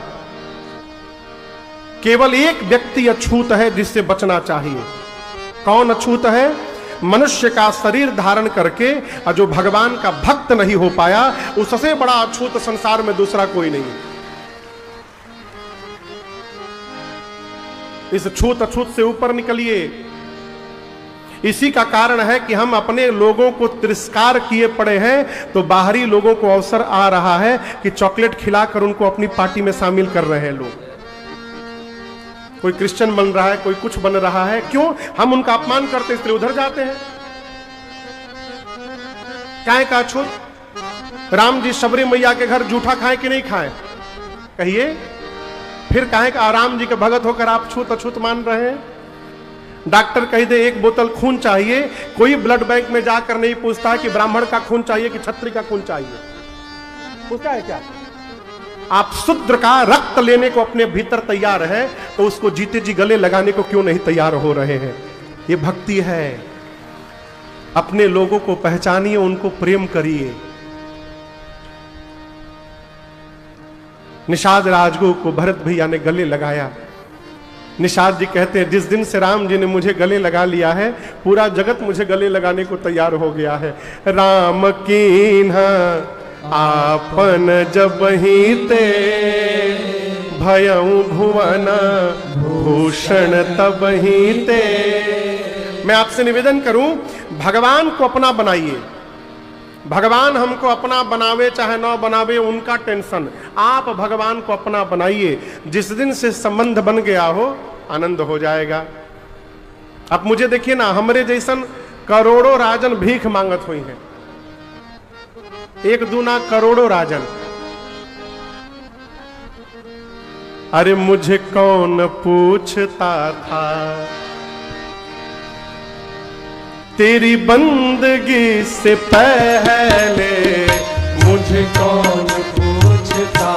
केवल एक व्यक्ति अछूत है जिससे बचना चाहिए। कौन अछूत है? मनुष्य का शरीर धारण करके और जो भगवान का भक्त नहीं हो पाया, उससे बड़ा अछूत संसार में दूसरा कोई नहीं। इस छूत अछूत से ऊपर निकलिए। इसी का कारण है कि हम अपने लोगों को तिरस्कार किए पड़े हैं, तो बाहरी लोगों को अवसर आ रहा है कि चॉकलेट खिलाकर उनको अपनी पार्टी में शामिल कर रहे हैं लोग। कोई क्रिश्चियन बन रहा है, कोई कुछ बन रहा है, क्यों? हम उनका अपमान करते इसलिए उधर जाते हैं। काय का अछूत? राम जी शबरी मैया के घर जूठा खाए कि नहीं खाए? कहिए। फिर काहे का राम जी के भगत होकर आप छूत अछूत मान रहे हैं? डॉक्टर कह दे एक बोतल खून चाहिए, कोई ब्लड बैंक में जाकर नहीं पूछता कि ब्राह्मण का खून चाहिए कि क्षत्रिय का खून चाहिए। पूछता है क्या? आप शूद्र का रक्त लेने को अपने भीतर तैयार है, तो उसको जीते जी गले लगाने को क्यों नहीं तैयार हो रहे हैं? ये भक्ति है। अपने लोगों को पहचानिए, उनको प्रेम करिए। निषाद राजगुह को भरत भैया ने गले लगाया। निषाद जी कहते हैं जिस दिन से राम जी ने मुझे गले लगा लिया है, पूरा जगत मुझे गले लगाने को तैयार हो गया है। राम कीन्हा आपन जब ही ते भयउ भुवन भूषण तबहि ते। मैं आपसे निवेदन करूं, भगवान को अपना बनाइए। भगवान हमको अपना बनावे चाहे ना बनावे, उनका टेंशन। आप भगवान को अपना बनाइए। जिस दिन से संबंध बन गया हो, आनंद हो जाएगा। आप मुझे देखिए ना, हमरे जैसन करोड़ों राजन भीख मांगत हुई हैं, एक दूना करोड़ों राजन। अरे मुझे कौन पूछता था तेरी बंदगी से पहले, मुझे कौन पूछता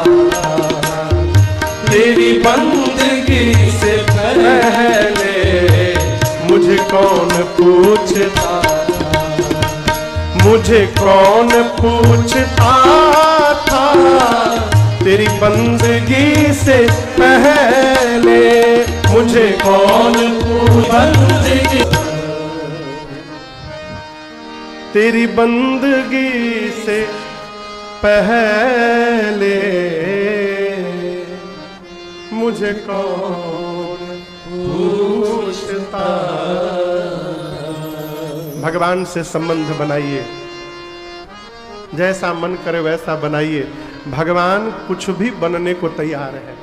तेरी बंदगी से पहले, मुझे कौन पूछता, मुझे कौन पूछता था तेरी बंदगी से पहले, मुझे कौन बंदगी, तेरी बंदगी से पहले, मुझे कौन पूछता। भगवान से संबंध बनाइए, जैसा मन करे वैसा बनाइए। भगवान कुछ भी बनने को तैयार है।